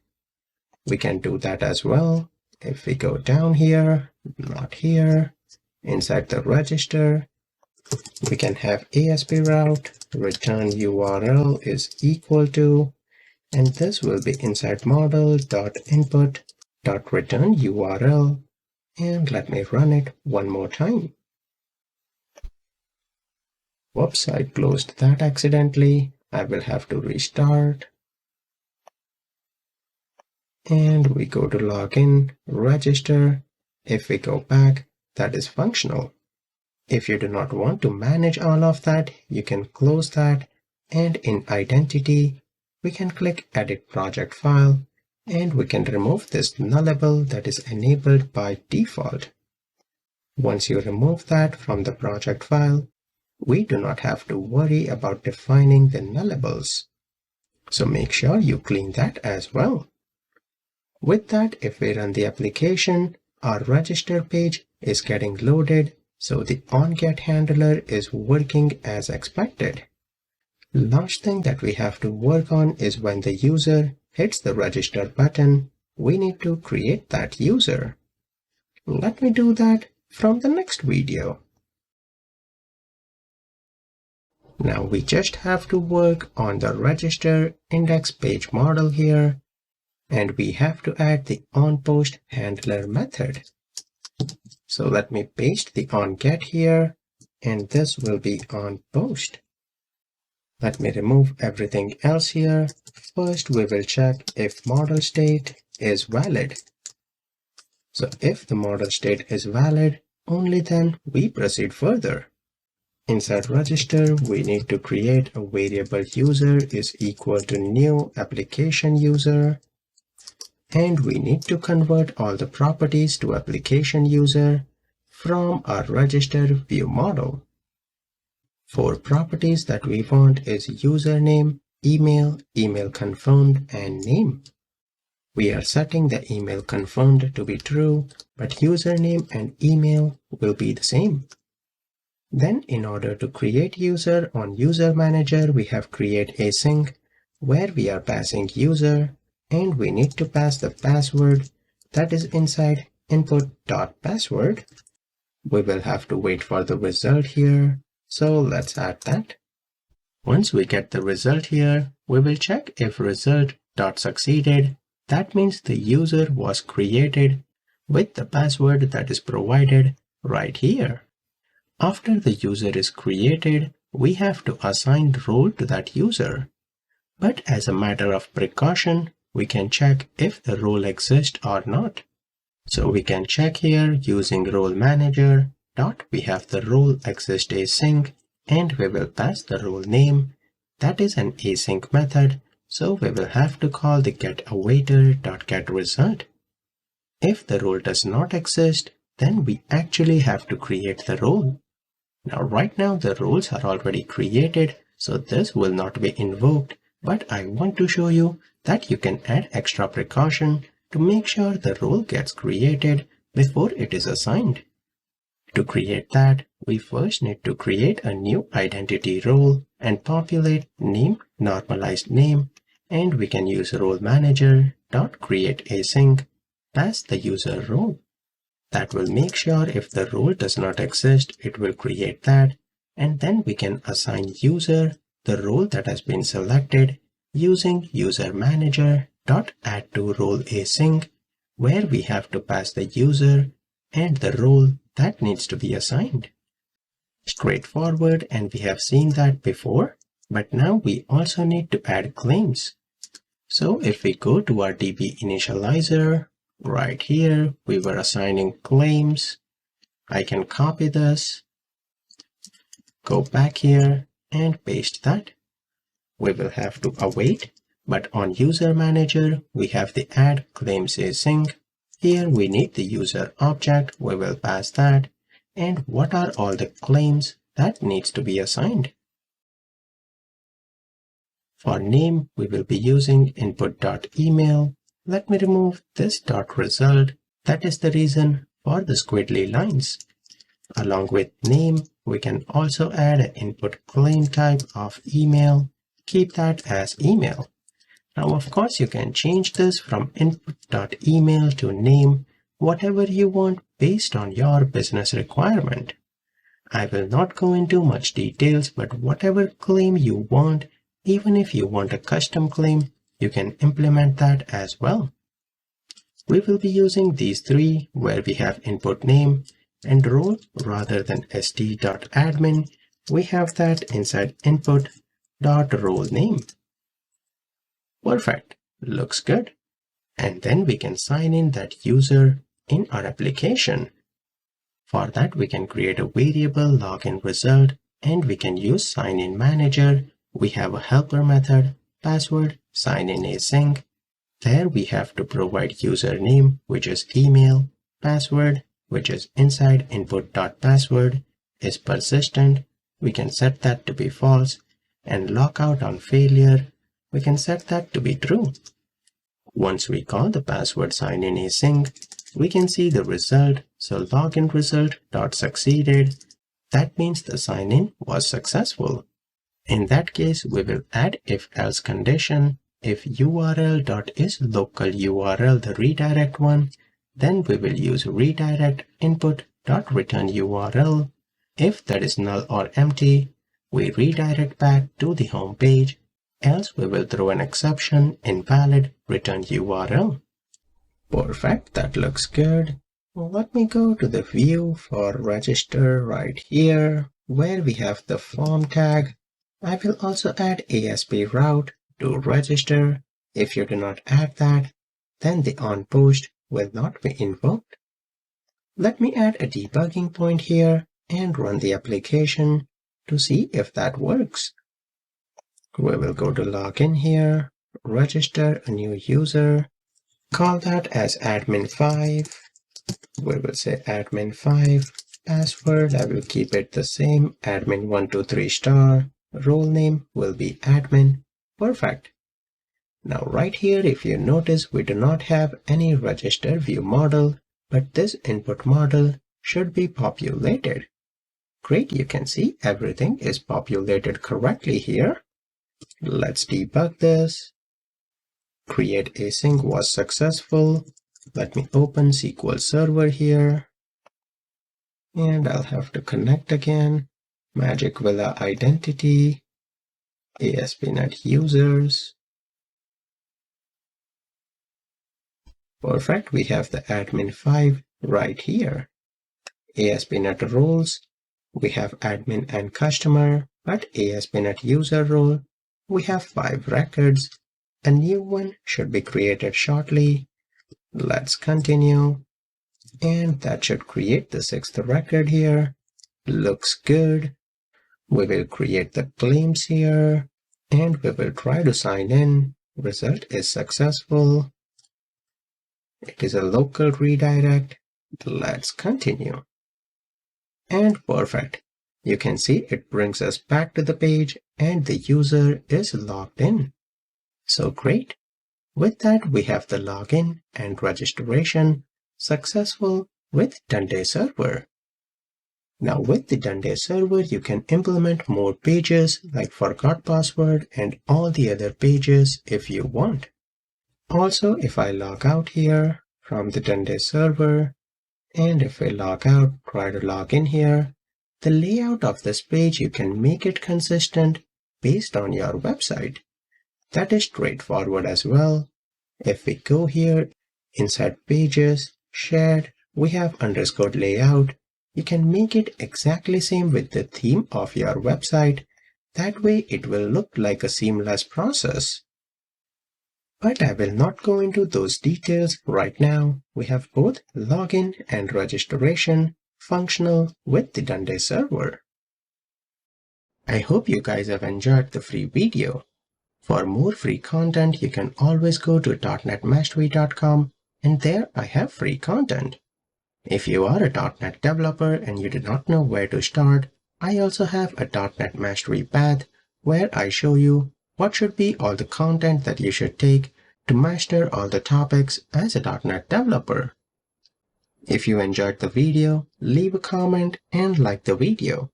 We can do that as well. If we go down here, not here, inside the register, we can have ASP route, return URL is equal to, and this will be inside model.input.return URL. And let me run it one more time. Whoops, I closed that accidentally. I will have to restart. And we go to login, register. If we go back, that is functional. If you do not want to manage all of that, you can close that. And in identity, we can click edit project file. And we can remove this nullable that is enabled by default. Once you remove that from the project file, we do not have to worry about defining the nullables. So make sure you clean that as well. With that, if we run the application, our register page is getting loaded, so the onGet handler is working as expected. Last thing that we have to work on is when the user hits the register button, we need to create that user. Let me do that from the next video. Now we just have to work on the register index page model here, and we have to add the onPost handler method. So let me paste the onGet here, and this will be onPost. Let me remove everything else here. First, we will check if model state is valid. So if the model state is valid, only then we proceed further. Inside register, we need to create a variable user is equal to new application user. And we need to convert all the properties to application user from our register view model. 4 properties that we want is username, email, email confirmed, and name. We are setting the email confirmed to be true, but username and email will be the same. Then in order to create user on user manager, we have create async where we are passing user and we need to pass the password that is inside input.password. We will have to wait for the result here. So let's add that. Once we get the result here, we will check if result.succeeded. That means the user was created with the password that is provided right here. After the user is created, we have to assign the role to that user. But as a matter of precaution, we can check if the role exists or not. So we can check here using role manager. We have the role exist async and we will pass the role name. That is an async method, so we will have to call the getAwaiter.getResult. If the role does not exist, then we actually have to create the role. Now, right now the roles are already created, so this will not be invoked, but I want to show you that you can add extra precaution to make sure the role gets created before it is assigned. To create that, we first need to create a new identity role and populate name normalized name, and we can use role manager dot create async, pass the user role. That will make sure if the role does not exist, it will create that, and then we can assign user the role that has been selected using user manager dot add to role async, where we have to pass the user and the role that needs to be assigned. Straightforward, and we have seen that before, but now we also need to add claims. So if we go to our DB initializer, right here, we were assigning claims. I can copy this, go back here and paste that. We will have to await, but on user manager, we have the add claims async. Here we need the user object, we will pass that. And what are all the claims that needs to be assigned? For name, we will be using input.email. Let me remove this .result. That is the reason for the squiggly lines. Along with name, we can also add an input claim type of email. Keep that as email. Now, of course, you can change this from input.email to name, whatever you want based on your business requirement. I will not go into much details, but whatever claim you want, even if you want a custom claim, you can implement that as well. We will be using these three where we have input name and role rather than st.admin. We have that inside input.role name. Perfect. Looks good. And then we can sign in that user in our application. For that, we can create a variable login result and we can use sign in manager. We have a helper method, password, sign in async. There we have to provide username, which is email, password, which is inside input.password, is persistent. We can set that to be false, and logout on failure, we can set that to be true. Once we call the password sign in async, we can see the result. So login result dot succeeded. That means the sign in was successful. In that case, we will add if else condition. If url.isLocal URL, the redirect one, then we will use redirect input.return URL. If that is null or empty, we redirect back to the home page. Else we will throw an exception, invalid, return URL. Perfect, that looks good. Let me go to the view for register right here, where we have the form tag. I will also add ASP route to register. If you do not add that, then the onPost will not be invoked. Let me add a debugging point here and run the application to see if that works. We will go to login here, register a new user, call that as admin5. We will say admin5, password, I will keep it the same, admin123 star, role name will be admin. Perfect. Now right here, if you notice, we do not have any register view model, but this input model should be populated. Great, you can see everything is populated correctly here. Let's debug this. Create async was successful. Let me open SQL Server here. And I'll have to connect again. Magic Villa identity, ASP.NET users. Perfect, we have the admin5 right here. ASP.NET roles, we have admin and customer, but ASP.NET user role, we have 5 records. A new one should be created shortly. Let's continue. And that should create the 6th record here. Looks good. We will create the claims here. And we will try to sign in. Result is successful. It is a local redirect. Let's continue. And perfect. You can see it brings us back to the page and the user is logged in. So great. With that, we have the login and registration successful with Duende Server. Now with the Duende Server, you can implement more pages like forgot password and all the other pages if you want. Also, if I log out here from the Duende Server, and if I log out, try to log in here, the layout of this page, you can make it consistent based on your website. That is straightforward as well. If we go here, inside pages, shared, we have underscore layout. You can make it exactly same with the theme of your website. That way it will look like a seamless process. But I will not go into those details right now. We have both login and registration functional with the Duende Server. I hope you guys have enjoyed the free video. For more free content, you can always go to dotnetmastery.com and there I have free content. If you are a .NET developer and you do not know where to start, I also have a .NET Mastery path where I show you what should be all the content that you should take to master all the topics as a .NET developer. If you enjoyed the video, leave a comment and like the video.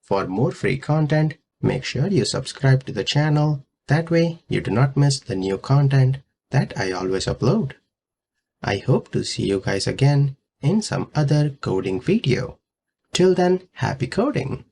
For more free content, make sure you subscribe to the channel. That way you do not miss the new content that I always upload. I hope to see you guys again in some other coding video. Till then, happy coding!